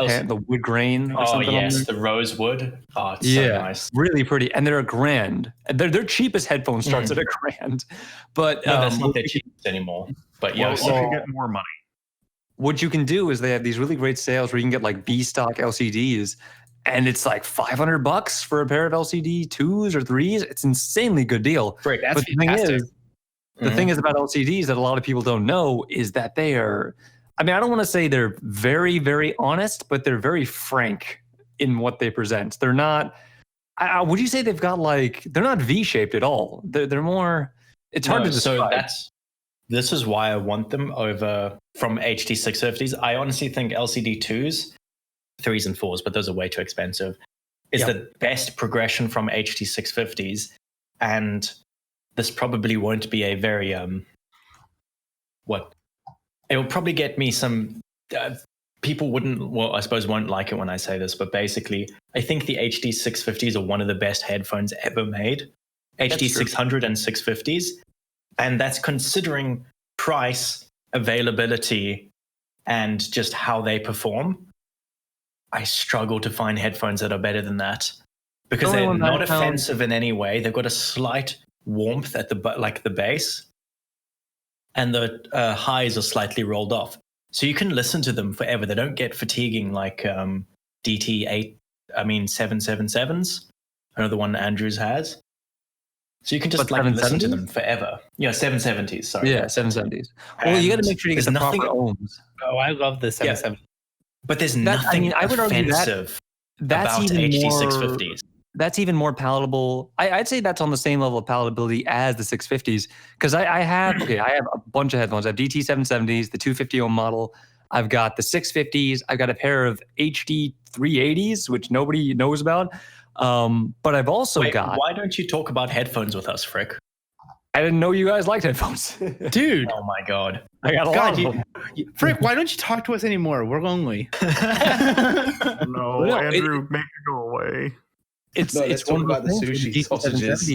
grain or something. Yes, the rosewood. Oh, it's so nice. Really pretty, and they're $1,000. Their cheapest headphone starts at $1,000, but no, that's not their cheapest anymore. But yeah, you can get more money. What you can do is they have these really great sales where you can get like B stock LCDs, and it's like $500 for a pair of LCD 2s or 3s. It's an insanely good deal. Great, that's but fantastic. The thing is about LCDs that a lot of people don't know is that they are, I mean, I don't want to say they're very, very honest, but they're very frank in what they present. They're not, would you say they've got like, they're not V-shaped at all. They're more, it's hard to describe. So this is why I want them over from HD 650s. I honestly think LCD 2s, 3s and 4s, but those are way too expensive, is the best progression from HD 650s. And this probably won't be a very, it will probably get me some, people I suppose won't like it when I say this, but basically, I think the HD 650s are one of the best headphones ever made. HD 600 and 650s. And that's considering price, availability, and just how they perform. I struggle to find headphones that are better than that because they're not offensive in any way. They've got a slight warmth at the base, and the highs are slightly rolled off, so you can listen to them forever. They don't get fatiguing like DT 777s, another one Andrews has. So you can just listen to them forever. Yeah, 770s. Sorry. Yeah, 770s. Well, you got to make sure you get the proper ohms. Oh, I love the 770s. But there's nothing offensive about HD 650s. That's even more palatable. I'd say that's on the same level of palatability as the 650s because I have a bunch of headphones. I have DT 770s, the 250 ohm model. I've got the 650s. I've got a pair of HD 380s, which nobody knows about. But I've also got. Why don't you talk about headphones with us, Frick? I didn't know you guys liked headphones, dude. Oh my god, I got a lot of them. Frick, why don't you talk to us anymore? We're lonely. No, Andrew, make it go away. It's one about the sushi sausages.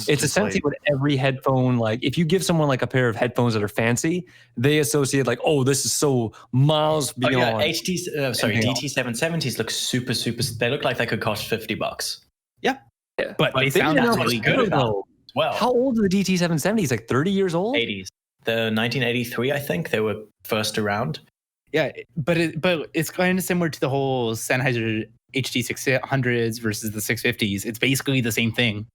It's essentially what every headphone, like if you give someone like a pair of headphones that are fancy, they associate like, oh, this is so miles beyond. DT 770s look super. They look like they could cost $50. Yeah. But they sound really good though. Well, how old are the DT 770s? Like 30 years old? 80s. The 1983, I think they were first around. Yeah, but it's kind of similar to the whole Sennheiser HD 600s versus the 650s. It's basically the same thing.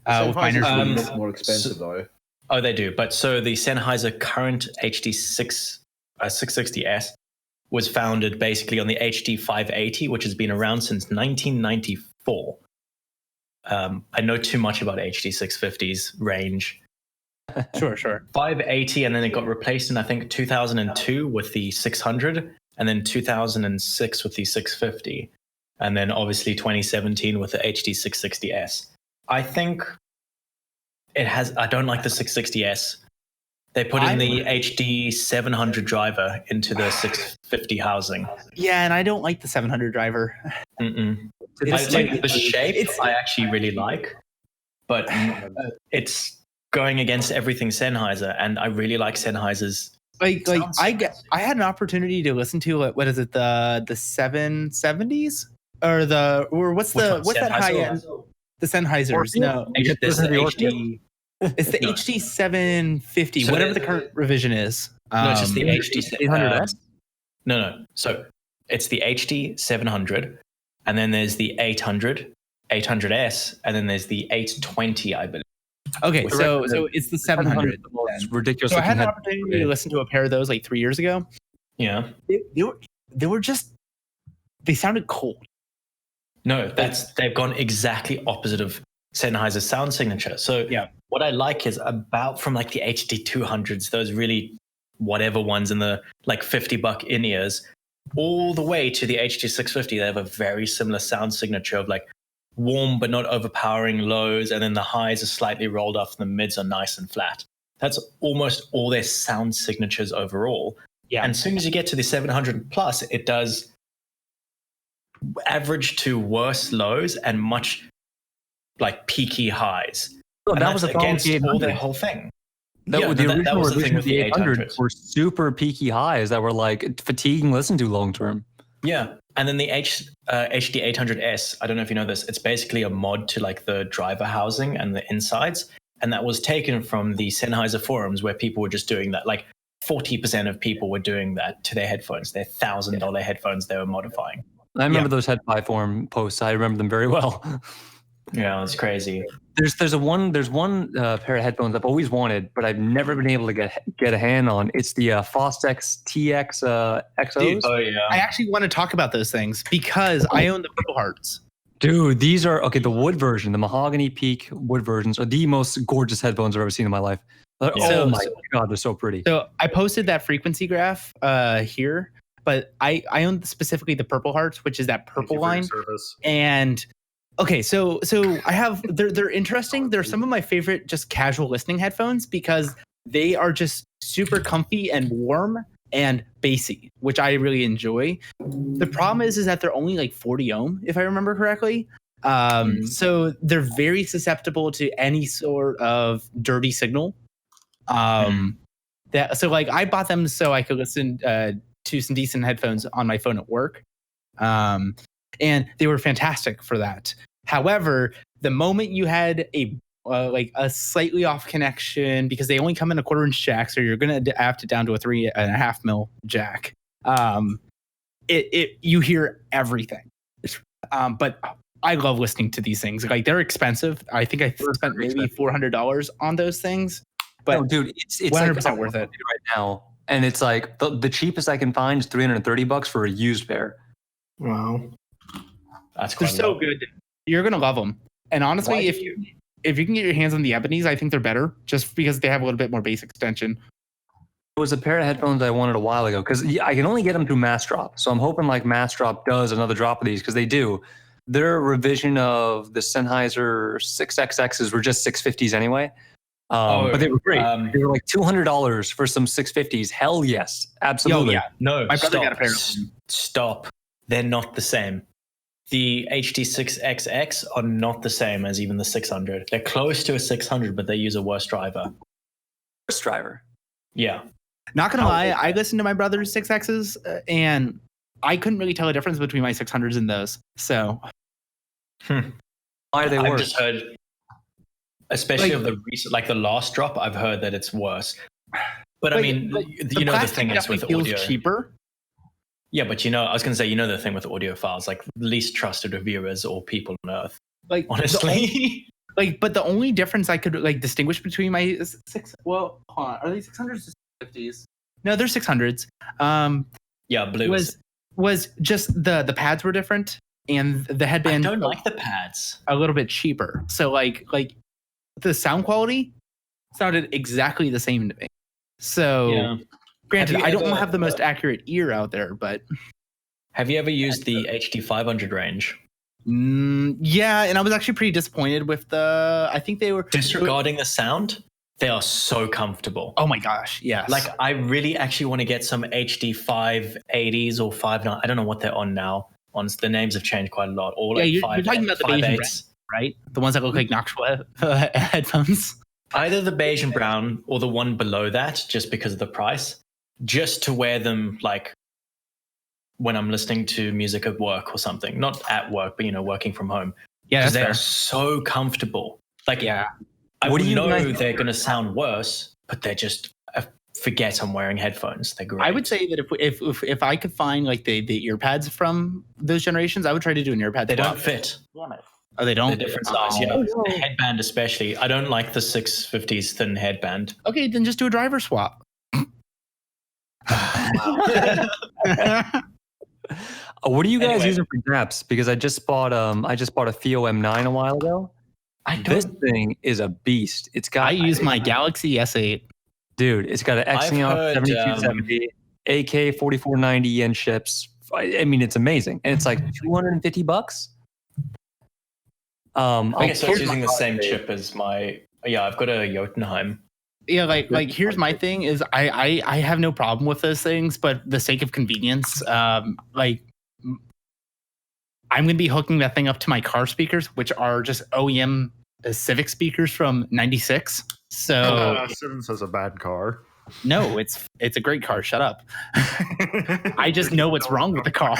Sennheiser's a bit more expensive though. Oh, they do. But so the Sennheiser current HD 660S was founded basically on the HD 580, which has been around since 1994. I know too much about HD 650s range. Sure. 580, and then it got replaced in I think 2002 with the 600, and then 2006 with the 650, and then obviously 2017 with the HD 660S. I think it has. I don't like the 660S. They put in the HD 700 driver into the 650 housing. Yeah, and I don't like the 700 driver. The shape I actually really like, but it's going against everything Sennheiser, and I really like Sennheiser's. I had an opportunity to listen to what is it, the 770s or what's that high end? The Sennheisers. No, it's the HD 750, so whatever the current revision is. No, it's just the HD 800S. No. So it's the HD 700, and then there's the 800, 800S, and then there's the 820, I believe. Okay, so it's the 700. It's ridiculous. So I had an opportunity to listen to a pair of those like 3 years ago. Yeah, they were just, they sounded cold. No, they've gone exactly opposite of Sennheiser's sound signature. So yeah, what I like is about from like the HD 200s, those really whatever ones in the like $50 in-ears, all the way to the HD 650. They have a very similar sound signature of like warm but not overpowering lows, and then the highs are slightly rolled off and the mids are nice and flat. That's almost all their sound signatures overall. Yeah. And as soon as you get to the 700 plus, it does average to worse lows and much like peaky highs. No, And that was that's the problem with the against all 800. their whole thing. The Yeah, original that was the thing revision with of the the 800 800s. were super peaky highs that were like fatiguing to listen to long term. Yeah, and then the HD 800S, I don't know if you know this, it's basically a mod to like the driver housing and the insides, and that was taken from the Sennheiser forums where people were just doing that. Like 40% of people were doing that to their headphones, their $1,000 headphones they were modifying. I remember those HeadFi forum posts. I remember them very well. Yeah, it's crazy. There's one pair of headphones I've always wanted, but I've never been able to get a hand on. It's the Fostex TX XOs. Dude, Oh yeah. I actually want to talk about those things because I own the Purple Hearts. Dude, these are the wood version, the mahogany peak wood versions are the most gorgeous headphones I've ever seen in my life. Oh my God, they're so pretty. So I posted that frequency graph here, but I own specifically the Purple Hearts, which is that purple line. And okay, so I have they're interesting. They're some of my favorite just casual listening headphones because they are just super comfy and warm and bassy, which I really enjoy. The problem is that they're only like 40 ohm, if I remember correctly. So they're very susceptible to any sort of dirty signal. So like I bought them so I could listen to some decent headphones on my phone at work. And they were fantastic for that. However, the moment you had a slightly off connection, because they only come in a 1/4-inch jack, so you're going to have to down to a 3.5 mil jack. You hear everything. But I love listening to these things. Like they're expensive. I think I spent maybe $400 on those things. But no, dude, it's 100% like worth it right now. And it's like the cheapest I can find is $330 for a used pair. Wow. They're so good. You're gonna love them. And honestly, if you can get your hands on the Ebonies, I think they're better just because they have a little bit more bass extension. It was a pair of headphones I wanted a while ago because I can only get them through Mass Drop. So I'm hoping like Mass Drop does another drop of these because they do. Their revision of the Sennheiser 6XXs were just 650s anyway. But they were great. They were like $200 for some 650s. Hell yes. Absolutely. No, my brother got a pair of them. Stop. They're not the same. The HD6XX are not the same as even the 600. They're close to a 600, but they use a worse driver. Worse driver? Yeah. Not gonna lie, I listened to my brother's 6Xs and I couldn't really tell a difference between my 600s and those. So why are they worse? I've just heard, especially of the recent, like the last drop, I've heard that it's worse. But I mean, you know, the thing is with audio, cheaper. Yeah, but I was going to say, the thing with audiophiles, like least trusted reviewers or people on earth. Like honestly, but the only difference I could like distinguish between my hold on, are these 600s or 650s? No, they're 600s. Yeah, blue was just the pads were different and the headband. I don't like the pads. A little bit cheaper. So like the sound quality sounded exactly the same to me. So granted, I don't have the most accurate ear out there, but have you ever used the HD 500 range? Yeah, and I was actually pretty disappointed with I think they were disregarding the sound. They are so comfortable. Oh my gosh, yes. Like I really actually want to get some HD 580s or 59. I don't know what they're on now. The names have changed quite a lot. Or like you're talking about the Bayesian brown, right? The ones that look like Knoxville headphones. Either the beige and brown or the one below that, just because of the price, just to wear them like when I'm listening to music at work or something. Not at work, but working from home. Yeah, they're so comfortable. Like, I would know they're going to sound worse, but they're just forget I'm wearing headphones. They're great. I would say that if I could find like the ear pads from those generations, I would try to do an ear pad. They don't fit. Oh, they don't? They're different size, The headband especially. I don't like the 650s thin headband. Okay, then just do a driver swap. What are you guys using for naps? Because I just bought a Fio M9 a while ago. This thing is a beast. It's got. I use my Galaxy S8. Dude, it's got an Exynos 7270, AK 4490 yen chips. I mean, it's amazing, and it's like $250. I guess it's using the same chip as my. Yeah, I've got a Jotunheim. Yeah, like here's my thing is I have no problem with those things, but the sake of convenience, like I'm gonna be hooking that thing up to my car speakers, which are just OEM Civic speakers from '96. So Simmons has a bad car. no, it's a great car. Shut up. I just know what's wrong with the car.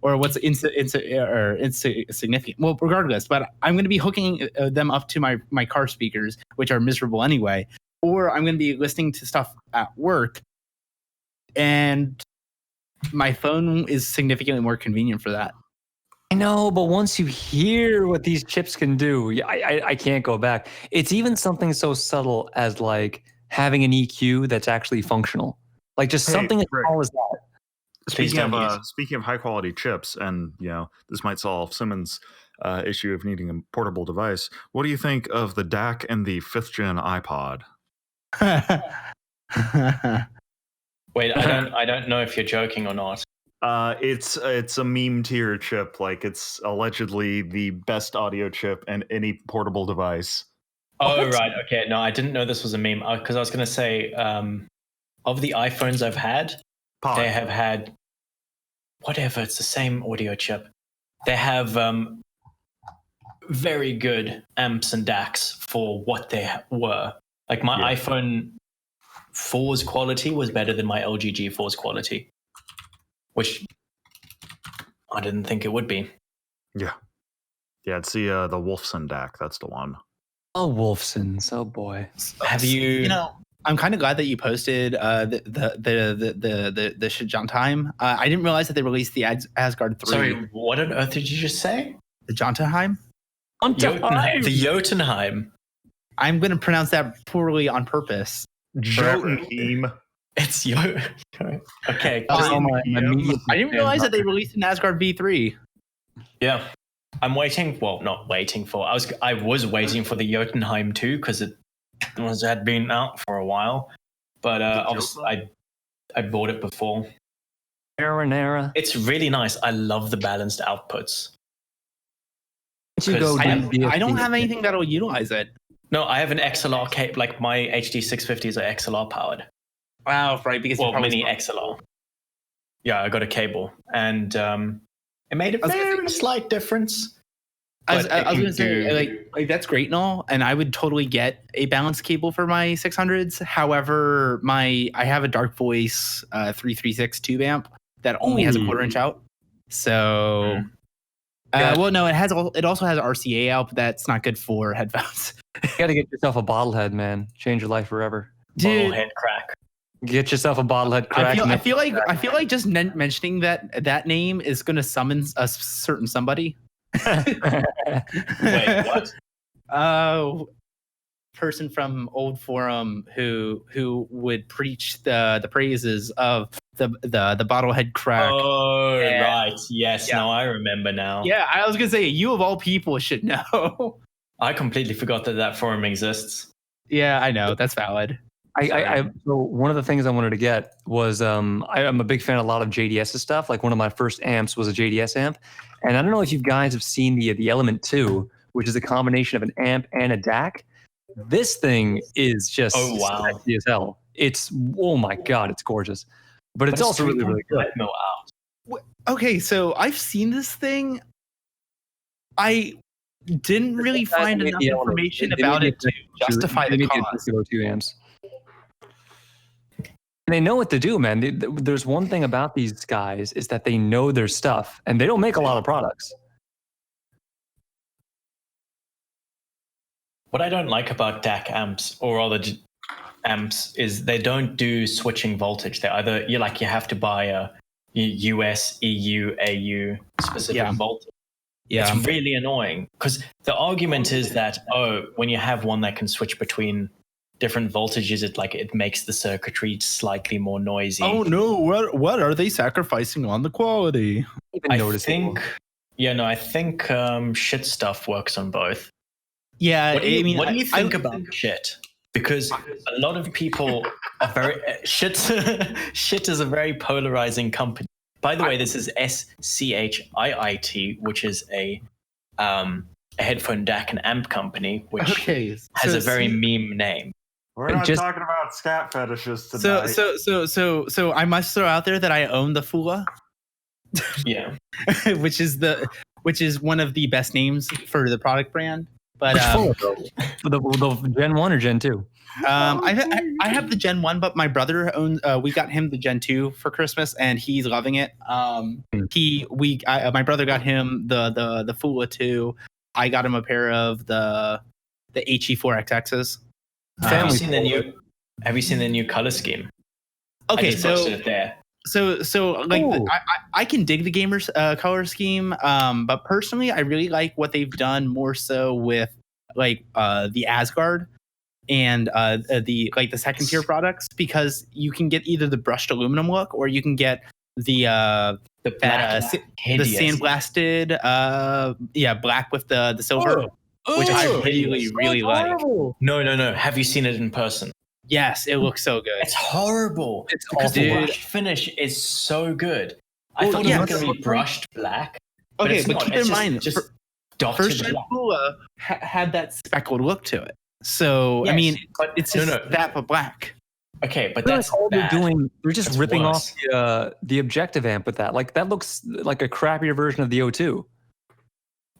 Or what's insignificant. Well, regardless, but I'm going to be hooking them up to my car speakers, which are miserable anyway, or I'm going to be listening to stuff at work, and my phone is significantly more convenient for that. I know, but once you hear what these chips can do, I can't go back. It's even something so subtle as like having an EQ that's actually functional, like just something as small as that. Speaking of high quality chips, and this might solve Simmons' issue of needing a portable device. What do you think of the DAC and the 5th gen iPod? Wait, I don't know if you're joking or not. It's a meme tier chip. Like, it's allegedly the best audio chip in any portable device. Oh, right. Okay. No, I didn't know this was a meme because I was going to say of the iPhones I've had. They have had whatever. It's the same audio chip. They have very good amps and DACs for what they were. Like my iPhone 4's quality was better than my LG G4's quality, which I didn't think it would be. Yeah, it's the Wolfson DAC. That's the one. Oh, Wolfsons. Oh boy. Have you? I'm kind of glad that you posted the Shijant time. I didn't realize that they released the Asgard 3. Sorry, what on earth did you just say? The Jotunheim? The Jotunheim. I'm going to pronounce that poorly on purpose. Jotunheim. It's Okay. I didn't realize that they released an Asgard V3. Yeah. I'm waiting. Well, not waiting for. I was waiting for the Jotunheim 2 because it had been out for a while, but obviously I bought it before. Era. It's really nice. I love the balanced outputs. I don't have anything that'll utilize it. No, I have an XLR cable. Like my HD 650s are XLR powered. Wow, right? Because mini XLR. Yeah, I got a cable, and it made a very slight difference. I was going to say, like that's great and all, and I would totally get a balanced cable for my 600s. However, I have a Dark Voice 336 tube amp that only has a 1/4 inch out. So, well, no, it also has RCA out, but that's not good for headphones. You got to get yourself a bottlehead, man. Change your life forever. Dude, bottlehead crack. Get yourself a bottlehead crack. I feel like just mentioning that name is going to summon a certain somebody. Wait, what? Person from old forum who would preach the praises of the bottlehead crack. Oh, right. Yes. Yeah. No, I remember now. Yeah, I was gonna say you of all people should know. I completely forgot that forum exists. Yeah, I know. That's valid. So one of the things I wanted to get was I'm a big fan of a lot of JDS's stuff. Like one of my first amps was a JDS amp, and I don't know if you guys have seen the Element 2, which is a combination of an amp and a DAC. This thing is just sexy as hell. It's my god, it's gorgeous, but it's also really really good. Okay, so I've seen this thing. I didn't really find enough information about it to justify the cost. 2 amps. And they know what to do, man. There's one thing about these guys is that they know their stuff, and they don't make a lot of products. What I don't like about DAC amps or other amps is they don't do switching voltage. They either you have to buy a US, EU, AU specific voltage. Yeah, it's really annoying because the argument is that when you have one that can switch between different voltages, it makes the circuitry slightly more noisy. Oh no! What are they sacrificing on the quality? I think shit stuff works on both. Yeah, what do you think about shit? Because a lot of people are very shit. Shit is a very polarizing company. By the way, this is SCHIIT, which is a headphone DAC and amp company, which has a very meme name. We're not talking about scat fetishes tonight. So I must throw out there that I own the Fula. Yeah, which is one of the best names for the product brand. But the Gen 1 or Gen 2? I have the Gen 1, but my brother owns. We got him the Gen 2 for Christmas, and he's loving it. My brother got him the Fula 2. I got him a pair of the HE4XXs. Have you seen the new color scheme? Okay, I just posted it there. So like I can dig the gamer's color scheme, but personally I really like what they've done more so with like the Asgard and the second tier products, because you can get either the brushed aluminum look or you can get the sandblasted black with the silver, which I really like. No. Have you seen it in person? Yes, it looks so good. It's horrible. It's because awful. the brush finish is so good. I thought it was going to be brushed black. Okay, but keep in mind, just dotted first Gen Fula had that speckled look to it. So, yes, I mean, but it's just that but black. Okay, but that's all bad. they're just That's ripping worse. off the objective amp with that. Like, that looks like a crappier version of the O2.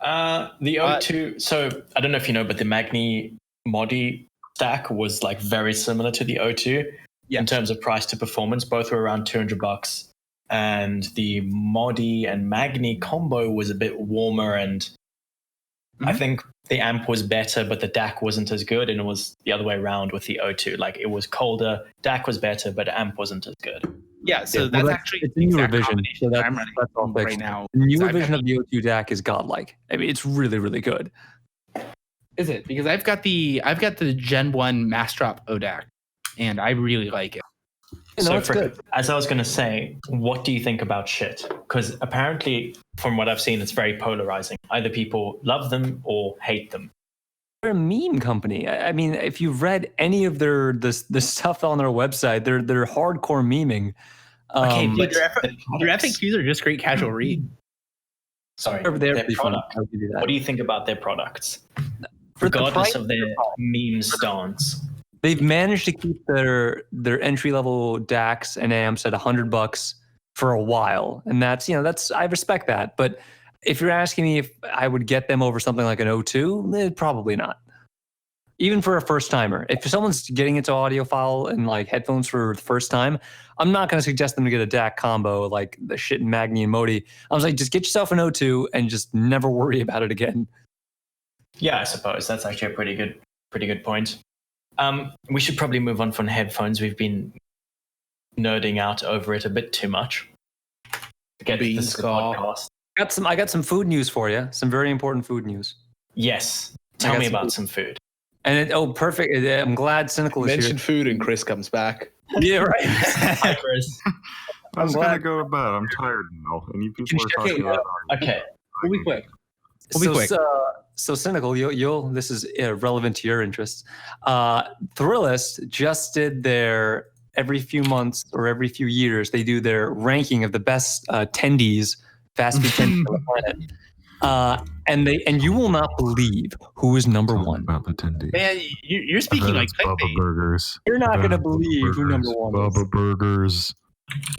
The O2, so I don't know if you know, but the Magni Modi stack was like very similar to the O2 in terms of price to performance. Both were around $200, and the Modi and Magni combo was a bit warmer, and I think the amp was better, but the DAC wasn't as good, and it was the other way around with the O2. Like, it was colder, DAC was better, but amp wasn't as good. Yeah, so that's actually it's a new revision. So that's all right fixed. now. The new revision of the O2 DAC is godlike. I mean, it's really, really good. Is it? Because I've got the Gen 1 Mastrop ODAC, and I really like it. So, as I was going to say, what do you think about shit? Because apparently, from what I've seen, it's very polarizing. Either people love them or hate them. They're a meme company. I mean, if you've read any of the stuff on their website, they're hardcore memeing. Okay, dude, your FAQs are just great casual read. Sorry, their product. What do you think about their products? Regardless of their meme stance. They've managed to keep their entry-level DACs and amps at $100 for a while, and that's I respect that. But if you're asking me if I would get them over something like an O2, probably not. Even for a first timer, if someone's getting into audiophile and like headphones for the first time, I'm not going to suggest them to get a DAC combo like the shit in Magni and Modi. I was like, just get yourself an O2 and just never worry about it again. Yeah, I suppose that's actually a pretty good point. We should probably move on from headphones. We've been nerding out over it a bit too much. Get this podcast. I got some food news for you. Some very important food news. Yes, tell me about some food. And perfect. I'm glad Cynical is here. Mention food and Chris comes back. Yeah, right. Hi, Chris. I was gonna go to bed. I'm tired now, and you people are talking about. Okay, we'll be quick. So Cynical, you'll this is relevant to your interests. Thrillist just did their every few months or every few years they do their ranking of the best tendies, fast food tendies on the planet. And you will not believe who is number one. About the tendies. Man, you're speaking like Bubba Burgers. You're not going to believe who number one is. Bubba Burgers.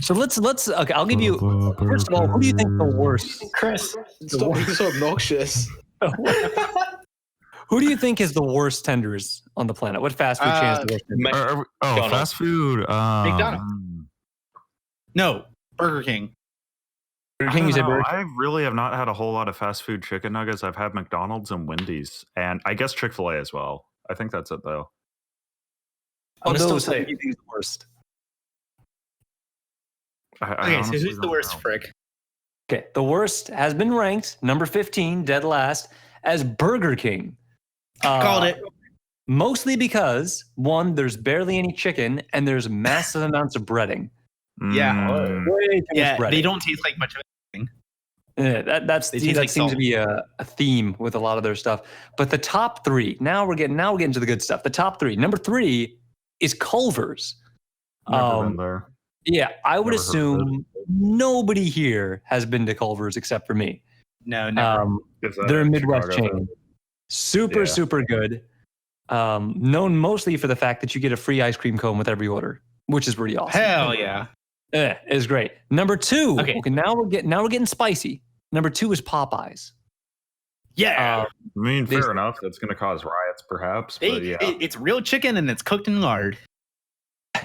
So let's okay, I'll give you first of all, who do you think the worst? Chris, stop being so obnoxious. Who do you think is the worst tenders on the planet? What fast food chain is the worst? Fast food. McDonald's. No, Burger King. I really have not had a whole lot of fast food chicken nuggets. I've had McDonald's and Wendy's, and I guess Chick-fil-A as well. I think that's it, though. I'm still saying who do you think is the worst? Okay, so who's the worst, Frick? Okay, the worst has been ranked number 15, dead last, as Burger King. Called it. Mostly because, one, there's barely any chicken, and there's massive amounts of breading. Yeah. Way too much breading. They don't taste like much of anything. Yeah, that seems to be a theme with a lot of their stuff. But the top three, now we're getting to the good stuff. The top three. Number 3 is Culver's. Never been there. Yeah, I would assume nobody here has been to Culver's except for me. No, never. They're a Midwest chain. Super good. Known mostly for the fact that you get a free ice cream cone with every order, which is pretty awesome. Hell yeah. Yeah, it's great. Number 2. Okay, now we're getting spicy. Number 2 is Popeyes. Yeah. I mean, fair enough. That's going to cause riots, perhaps. But yeah, It's real chicken and it's cooked in lard.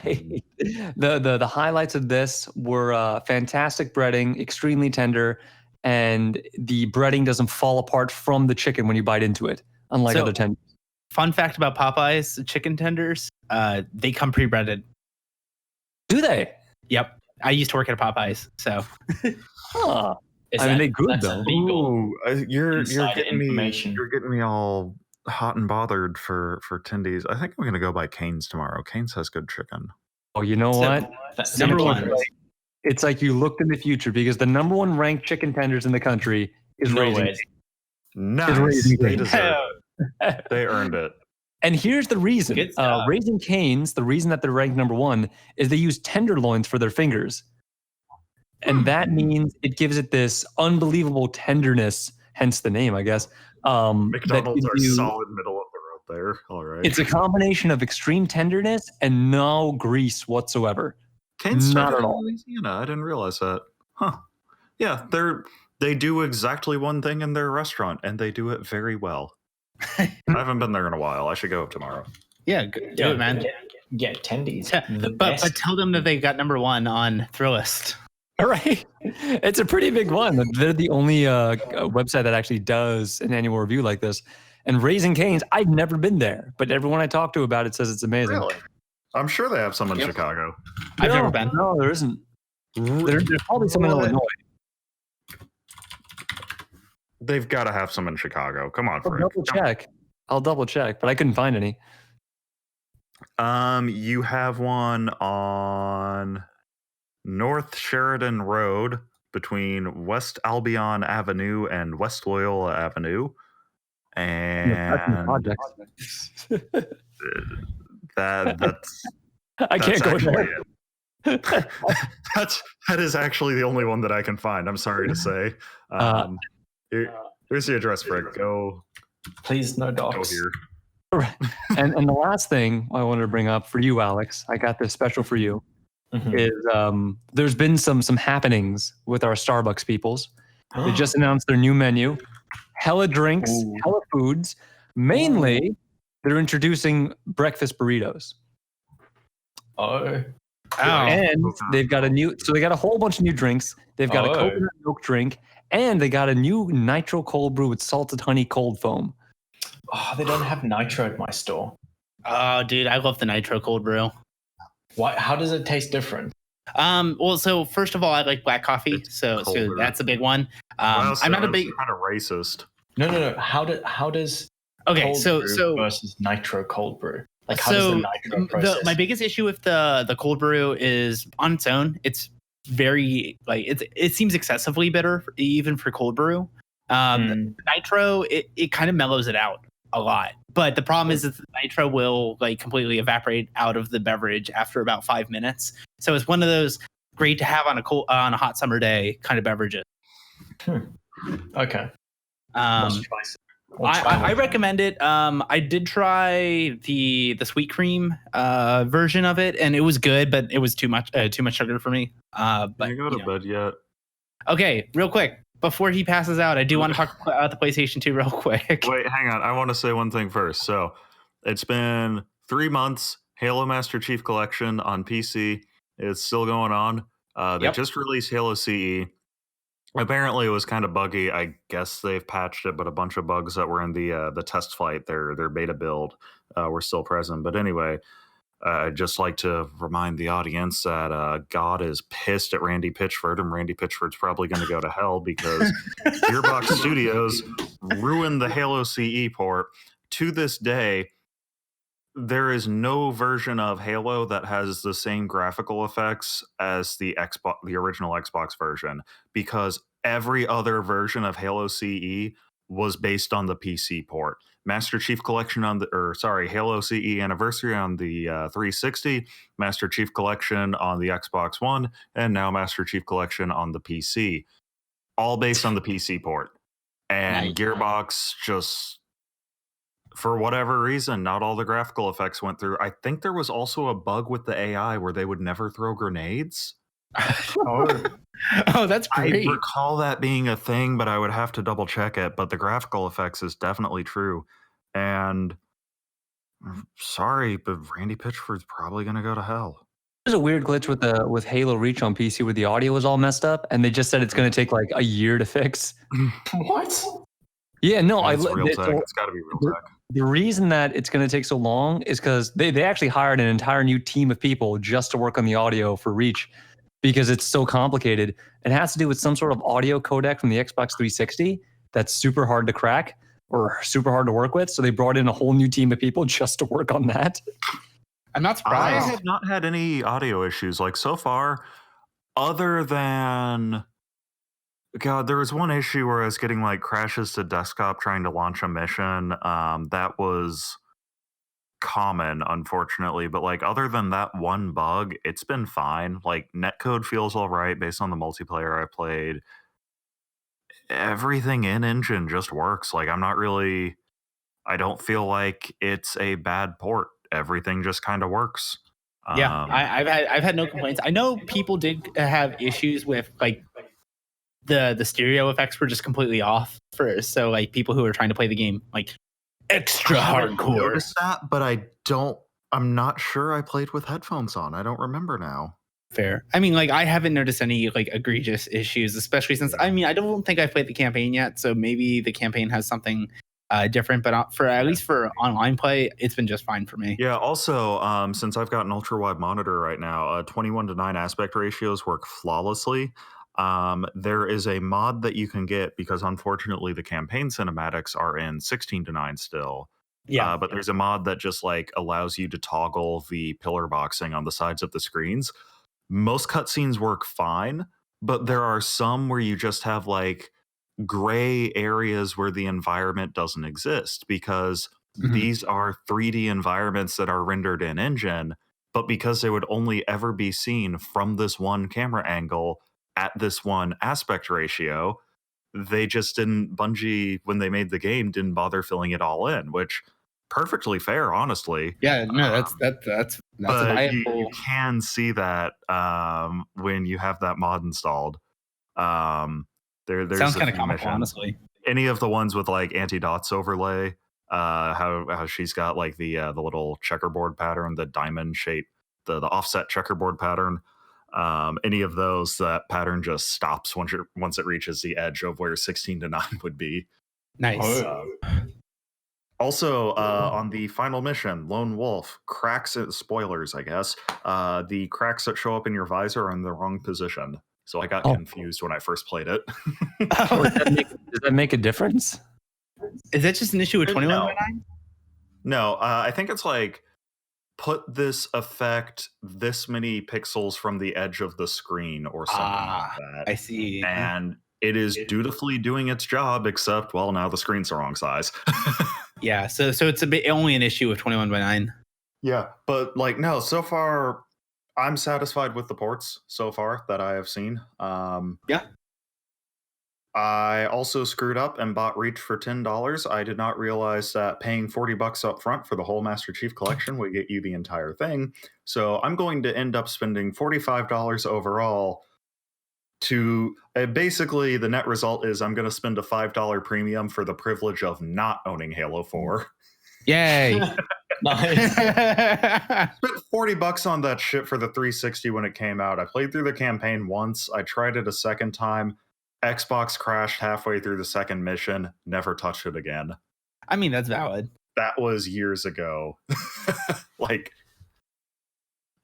The highlights of this were fantastic breading, extremely tender, and the breading doesn't fall apart from the chicken when you bite into it, unlike other tenders. Fun fact about Popeye's chicken tenders: they come pre-breaded. Do they? Yep. I used to work at Popeyes, so. Huh. I mean, they're good though. Ooh, you're getting me all hot and bothered for tendies. I think I'm gonna go by Cane's tomorrow. Cane's has good chicken. Oh, you know what? Number one. It's like you looked in the future because the number one ranked chicken tenders in the country is Raising Cane's. Nice. They deserve it. They earned it. And here's the reason. Raising Cane's, the reason that they're ranked number one is they use tenderloins for their fingers. And that means it gives it this unbelievable tenderness, hence the name, I guess. McDonald's are solid middle of the road there. All right. It's a combination of extreme tenderness and no grease whatsoever. Cane's not at all. Louisiana. I didn't realize that. Huh. Yeah, they do exactly one thing in their restaurant, and they do it very well. I haven't been there in a while. I should go up tomorrow. Yeah, do it, man. Get tendies. But tell them that they got number one on Thrillist. Right. It's a pretty big one. They're the only website that actually does an annual review like this. And Raising Cane's, I've never been there, but everyone I talk to about it says it's amazing. Really? I'm sure they have some in Chicago. I've never been. No, there isn't. There's probably some in Illinois. They've got to have some in Chicago. Come on, Frank. I'll double check, but I couldn't find any. You have one on North Sheridan Road between West Albion Avenue and West Loyola Avenue. And that's I can't go there. That is actually the only one that I can find. I'm sorry to say. Here's the address, Frank. Go. Please, no dogs. Go here. And the last thing I wanted to bring up for you, Alex, I got this special for you. Is there's been some happenings with our Starbucks peoples. They just announced their new menu. Hella drinks, hella foods. Mainly, they're introducing breakfast burritos. And they've got they got a whole bunch of new drinks. They've got a coconut milk drink, and they got a new nitro cold brew with salted honey cold foam. Oh, they don't have nitro at my store. Oh, dude, I love the nitro cold brew. Why? How does it taste different? Well, so first of all, I like black coffee, so that's a big one. I'm not a big kind of racist. No. How does cold brew versus nitro cold brew? Like how does the nitro process? My biggest issue with the cold brew is on its own. It's very it seems excessively bitter even for cold brew. Nitro it kind of mellows it out a lot, but the problem is that the nitro will completely evaporate out of the beverage after about 5 minutes. So it's one of those great to have on a hot summer day kind of beverages. Okay. I recommend it. I did try the sweet cream version of it, and it was good, but it was too much sugar for me. But you go to bed yet? Okay, real quick. Before he passes out, I do want to talk about the PlayStation 2 real quick. Wait, hang on. I want to say one thing first. So it's been 3 months. Halo Master Chief Collection on PC is still going on. They just released Halo CE. Apparently, it was kind of buggy. I guess they've patched it, but a bunch of bugs that were in the test flight, their beta build, were still present. But anyway, I'd just like to remind the audience that God is pissed at Randy Pitchford, and Randy Pitchford's probably going to go to hell because Gearbox Studios ruined the Halo CE port. To this day, there is no version of Halo that has the same graphical effects as the original Xbox version, because every other version of Halo CE was based on the PC port. Master Chief Collection Halo CE Anniversary on the 360, Master Chief Collection on the Xbox One, and now Master Chief Collection on the PC. All based on the PC port. And Gearbox just, for whatever reason, not all the graphical effects went through. I think there was also a bug with the AI where they would never throw grenades. Oh, that's great. I recall that being a thing, but I would have to double check it. But the graphical effects is definitely true. And sorry, but Randy Pitchford's probably going to go to hell. There's a weird glitch with Halo Reach on PC where the audio was all messed up, and they just said it's going to take like a year to fix. What? Yeah, no, It's real tech. It's got to be real tech. The reason that it's going to take so long is because they actually hired an entire new team of people just to work on the audio for Reach because it's so complicated. It has to do with some sort of audio codec from the Xbox 360 that's super hard to crack or super hard to work with. So they brought in a whole new team of people just to work on that. I'm not surprised. I have not had any audio issues like so far, other than God, there was one issue where I was getting like crashes to desktop trying to launch a mission. That was common, unfortunately, but like other than that one bug, it's been fine. Like netcode feels all right based on the multiplayer I played. Everything in engine just works. Like I don't feel like it's a bad port. Everything just kind of works. Yeah, I've had no complaints. I know people did have issues with like the stereo effects were just completely off so like people who are trying to play the game like extra hardcore. I noticed that, but I'm not sure I played with headphones on. I don't remember now. Fair. I mean, like I haven't noticed any like egregious issues, especially since I don't think I've played the campaign yet, so maybe the campaign has something different, but for at least for online play, it's been just fine for me. Yeah. Also, since I've got an ultra wide monitor right now, 21:9 aspect ratios work flawlessly. There is a mod that you can get because unfortunately the campaign cinematics are in 16:9 still. Yeah. But there's a mod that just like allows you to toggle the pillar boxing on the sides of the screens. Most cutscenes work fine, but there are some where you just have like gray areas where the environment doesn't exist because these are 3D environments that are rendered in engine, but because they would only ever be seen from this one camera angle at this one aspect ratio, they just didn't, Bungie, when they made the game, didn't bother filling it all in, which perfectly fair, honestly. Yeah, no, that's but viable. you can see that when you have that mod installed. There's sounds kind of comical, honestly. Any of the ones with like anti-dots overlay, how she's got like the little checkerboard pattern, the diamond shape, the offset checkerboard pattern. Any of those, that pattern just stops once it reaches the edge of where 16:9 would be. Nice. Also, on the final mission, Lone Wolf, cracks, spoilers, I guess, the cracks that show up in your visor are in the wrong position. So I got confused when I first played it. Does that make a difference? Is that just an issue with 21:9? No, I think it's like, put this effect this many pixels from the edge of the screen or something like that. I see. And it is dutifully doing its job, except, well, now the screen's the wrong size. Yeah, so it's only an issue with 21:9. Yeah, but like, no, so far, I'm satisfied with the ports so far that I have seen. Yeah. I also screwed up and bought Reach for $10. I did not realize that paying $40 up front for the whole Master Chief Collection would get you the entire thing. So I'm going to end up spending $45 overall to basically the net result is I'm going to spend a $5 premium for the privilege of not owning Halo 4. Yay. Nice. Spent $40 on that shit for the 360 when it came out. I played through the campaign once. I tried it a second time. Xbox crashed halfway through the second mission. Never touched it again. I mean, that's valid. That was years ago. Like,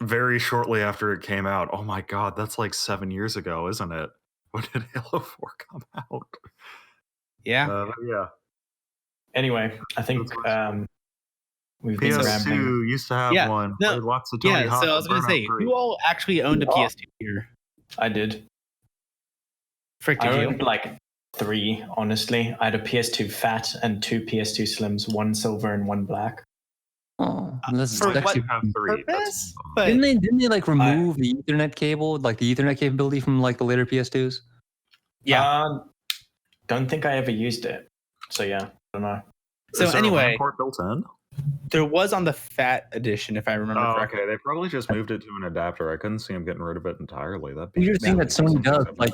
very shortly after it came out. Oh my god, that's like 7 years ago, isn't it? When did Halo 4 come out? Yeah. Yeah. Anyway, I think we've been PS2 rambling. used to have one. No, Played lots of Tony Hawk. So I was going to say, who all actually owned a PS2 here? I did. Frick, I did you? owned like 3, honestly. I had a PS2 Fat and 2 PS2 Slims, 1 silver and 1 black. Oh, this For is what actually, have 3. purpose? didn't they like remove the Ethernet cable, like the Ethernet capability from like the later PS2s? Yeah. Don't think I ever used it. So yeah, I don't know. So Is there a anyway, LAN port built in? There was on the Fat Edition, if I remember correctly. Okay. They probably just moved it to an adapter. I couldn't see them getting rid of it entirely. That'd be You're seeing that Sony does, like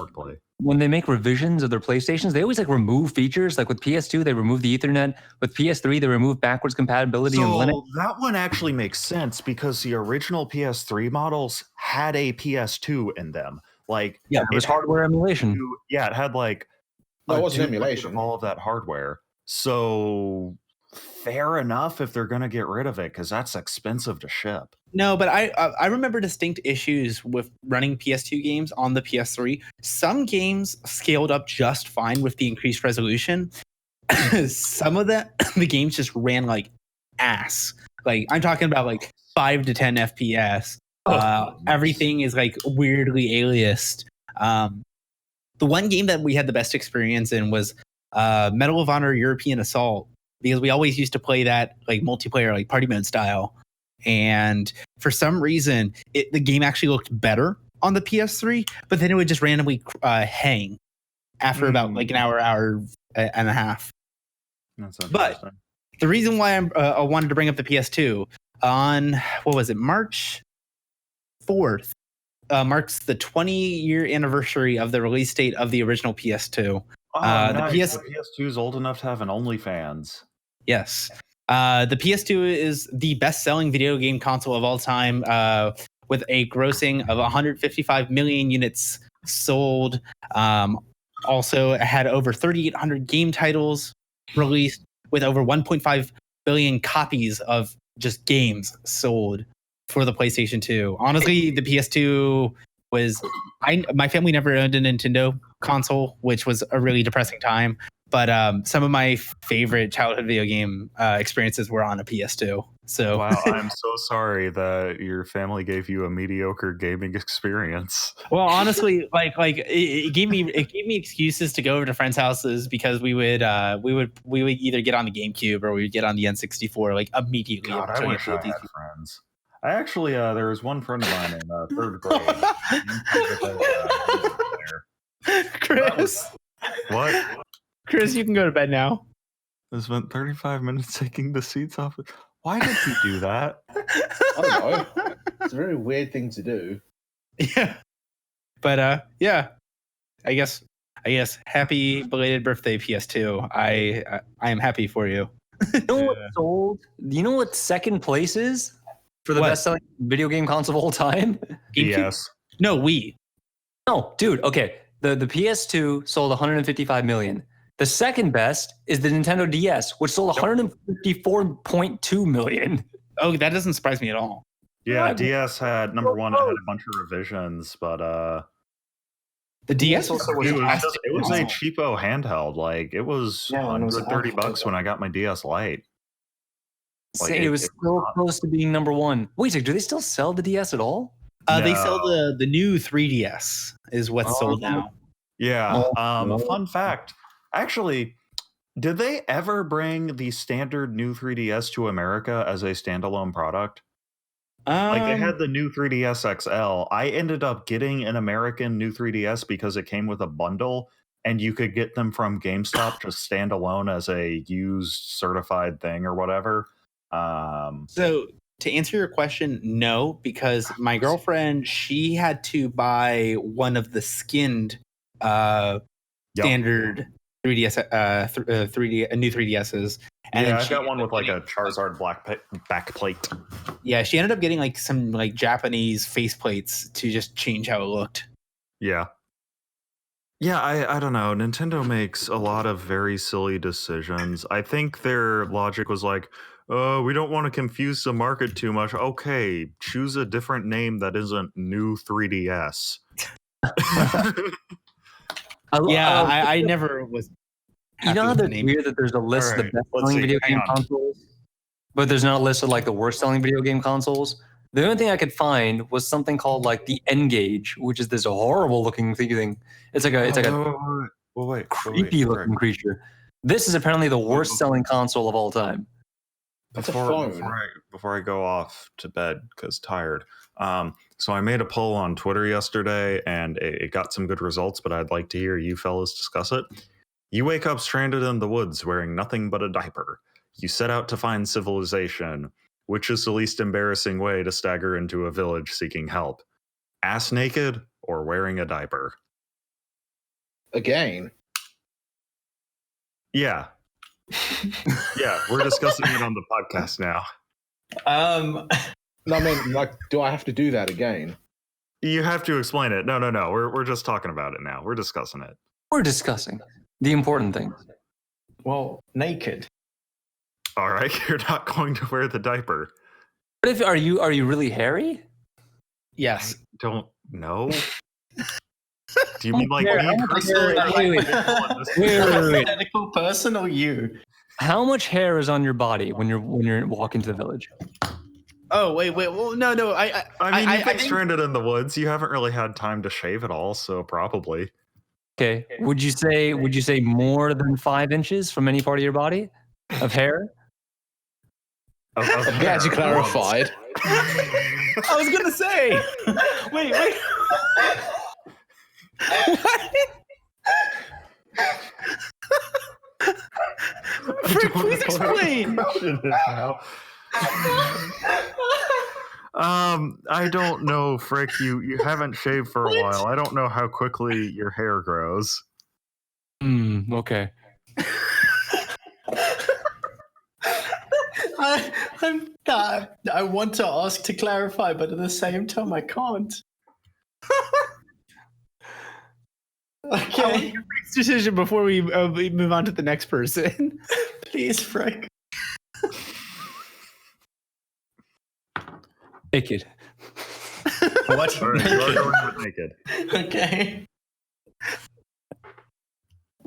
when they make revisions of their PlayStations, they always like remove features. Like with PS2, they remove the Ethernet. With PS3, they remove backwards compatibility and Linux. That one actually makes sense because the original PS3 models had a PS2 in them. Like, it was hardware emulation. It had like that was an emulation of all of that hardware. So fair enough if they're going to get rid of it because that's expensive to ship. No, but I remember distinct issues with running PS2 games on the PS3. Some games scaled up just fine with the increased resolution. Some of the games just ran like ass. Like I'm talking about like 5 to 10 FPS. Everything is like weirdly aliased. The one game that we had the best experience in was Medal of Honor European Assault, because we always used to play that like multiplayer, like party mode style. And for some reason, the game actually looked better on the PS3, but then it would just randomly hang after about like an hour and a half. But the reason why I wanted to bring up the PS2 on, what was it, March 4th, marks the 20-year anniversary of the release date of the original PS2. Nice. The PS2 is old enough to have an OnlyFans. Yes. The PS2 is the best-selling video game console of all time, with a grossing of 155 million units sold. Also had over 3,800 game titles released, with over 1.5 billion copies of just games sold for the PlayStation 2. Honestly, the PS2 was... my family never owned a Nintendo console, which was a really depressing time. But some of my favorite childhood video game experiences were on a PS2. So wow, I'm so sorry that your family gave you a mediocre gaming experience. Well, honestly, like it gave me excuses to go over to friends' houses because we would either get on the GameCube or we would get on the N64 like immediately. God, I wish I had friends. I actually there was one friend of mine in third grade. Chris, what? Chris, you can go to bed now. I spent 35 minutes taking the seats off. Why did he do that? I don't know. It's a very weird thing to do. Yeah. But yeah. I guess happy belated birthday, PS2. I am happy for you. You know what sold? You know what second place is for the best-selling video game console of all time? Yes. No, Wii. No, dude. Okay, the PS2 sold 155 million. The second best is the Nintendo DS, which sold 154.2 million. Oh, that doesn't surprise me at all. Yeah, DS had number one. It had a bunch of revisions, but the DS also was. It was a cheapo handheld. Like it was $130 when I got my DS Lite. Like, it was still close to being number one. Wait a second, do they still sell the DS at all? No. They sell the new 3DS is what's sold now. Yeah. Fun fact. Actually, did they ever bring the standard new 3DS to America as a standalone product? Like they had the new 3DS XL. I ended up getting an American new 3DS because it came with a bundle and you could get them from GameStop just standalone as a used certified thing or whatever. So to answer your question, no, because my girlfriend, she had to buy one of the skinned standard 3DS, new 3DSs. And I got one with like a Charizard back plate. Yeah, she ended up getting like some like Japanese face plates to just change how it looked. Yeah. Yeah, I don't know. Nintendo makes a lot of very silly decisions. I think their logic was like, we don't want to confuse the market too much. Okay, choose a different name that isn't new 3DS. I never was. You know how they're weird that there's a list of the best-selling video game consoles, but there's not a list of like the worst-selling video game consoles? The only thing I could find was something called like the N-Gage, which is this horrible-looking thing. It's like a creepy-looking creature. This is apparently the worst-selling console of all time. Before I go off to bed because tired. So I made a poll on Twitter yesterday, and it got some good results. But I'd like to hear you fellas discuss it. You wake up stranded in the woods wearing nothing but a diaper. You set out to find civilization. Which is the least embarrassing way to stagger into a village seeking help? Ass naked or wearing a diaper? Again? Yeah. Yeah, we're discussing it on the podcast now. No, I mean, like, do I have to do that again? You have to explain it. No. We're just talking about it now. We're discussing it. We're discussing the important things. Well, naked. All right, you're not going to wear the diaper. But if are you really hairy? Yes. I don't know. Do you mean like Hair, me personally? wait. Hypothetical person or you? How much hair is on your body when you're walking to the village? Oh, wait. Well, no. I mean, you've been think- stranded in the woods. You haven't really had time to shave at all, so probably. Okay. Would you say more than 5 inches from any part of your body of hair? I'm glad you clarified. I was gonna say. Wait. Frick, please explain. I don't know, Frick. You haven't shaved for a while. I don't know how quickly your hair grows. Okay. I want to ask to clarify, but at the same time, I can't. Okay. Frick's decision before we move on to the next person. Please, Frick. Naked. What? All right, you're going with naked. Okay.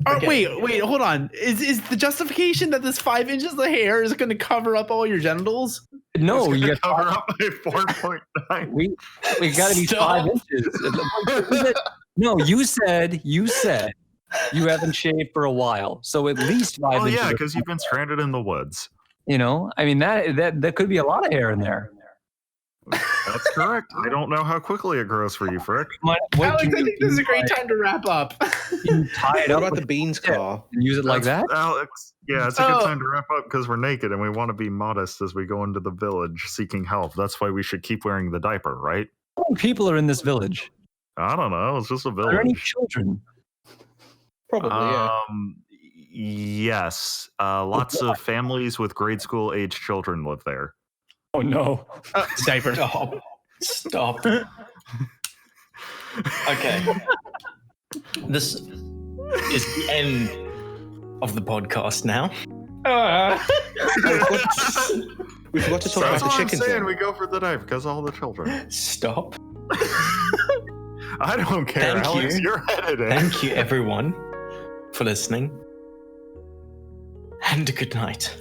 Oh, Okay. wait, hold on. Is the justification that this 5 inches of hair is going to cover up all your genitals? No, It's you gonna got cover up by 4.9. we got to be Stop. 5 inches. No, you said you haven't shaved for a while, so at least 5 Oh inches. yeah, because you've been stranded in the woods. You know, I mean that could be a lot of hair in there. That's correct. I don't know how quickly it grows for you, Frick. Alex, I think this is a great time to wrap up. You tie it What up about with the beans car? and use it like that. Alex. Yeah, it's a Oh. good time to wrap up because we're naked and we want to be modest as we go into the village seeking help. That's why we should keep wearing the diaper, right? How many people are in this village? I don't know. It's just a Are there any village. children? Probably, yeah. Yes. Lots of families with grade school age children live there. Oh no. Diaper. Stop. Okay. This is the end of the podcast now. We forgot to talk That's about the all I'm chicken saying. thing. We go for the dive because all the children. Stop. I don't care, Thank Alex. you. You're editing. Thank you, everyone, for listening. And good night.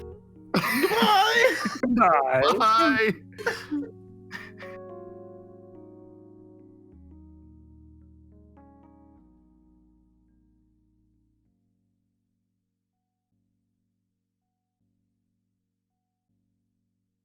Bye. Bye.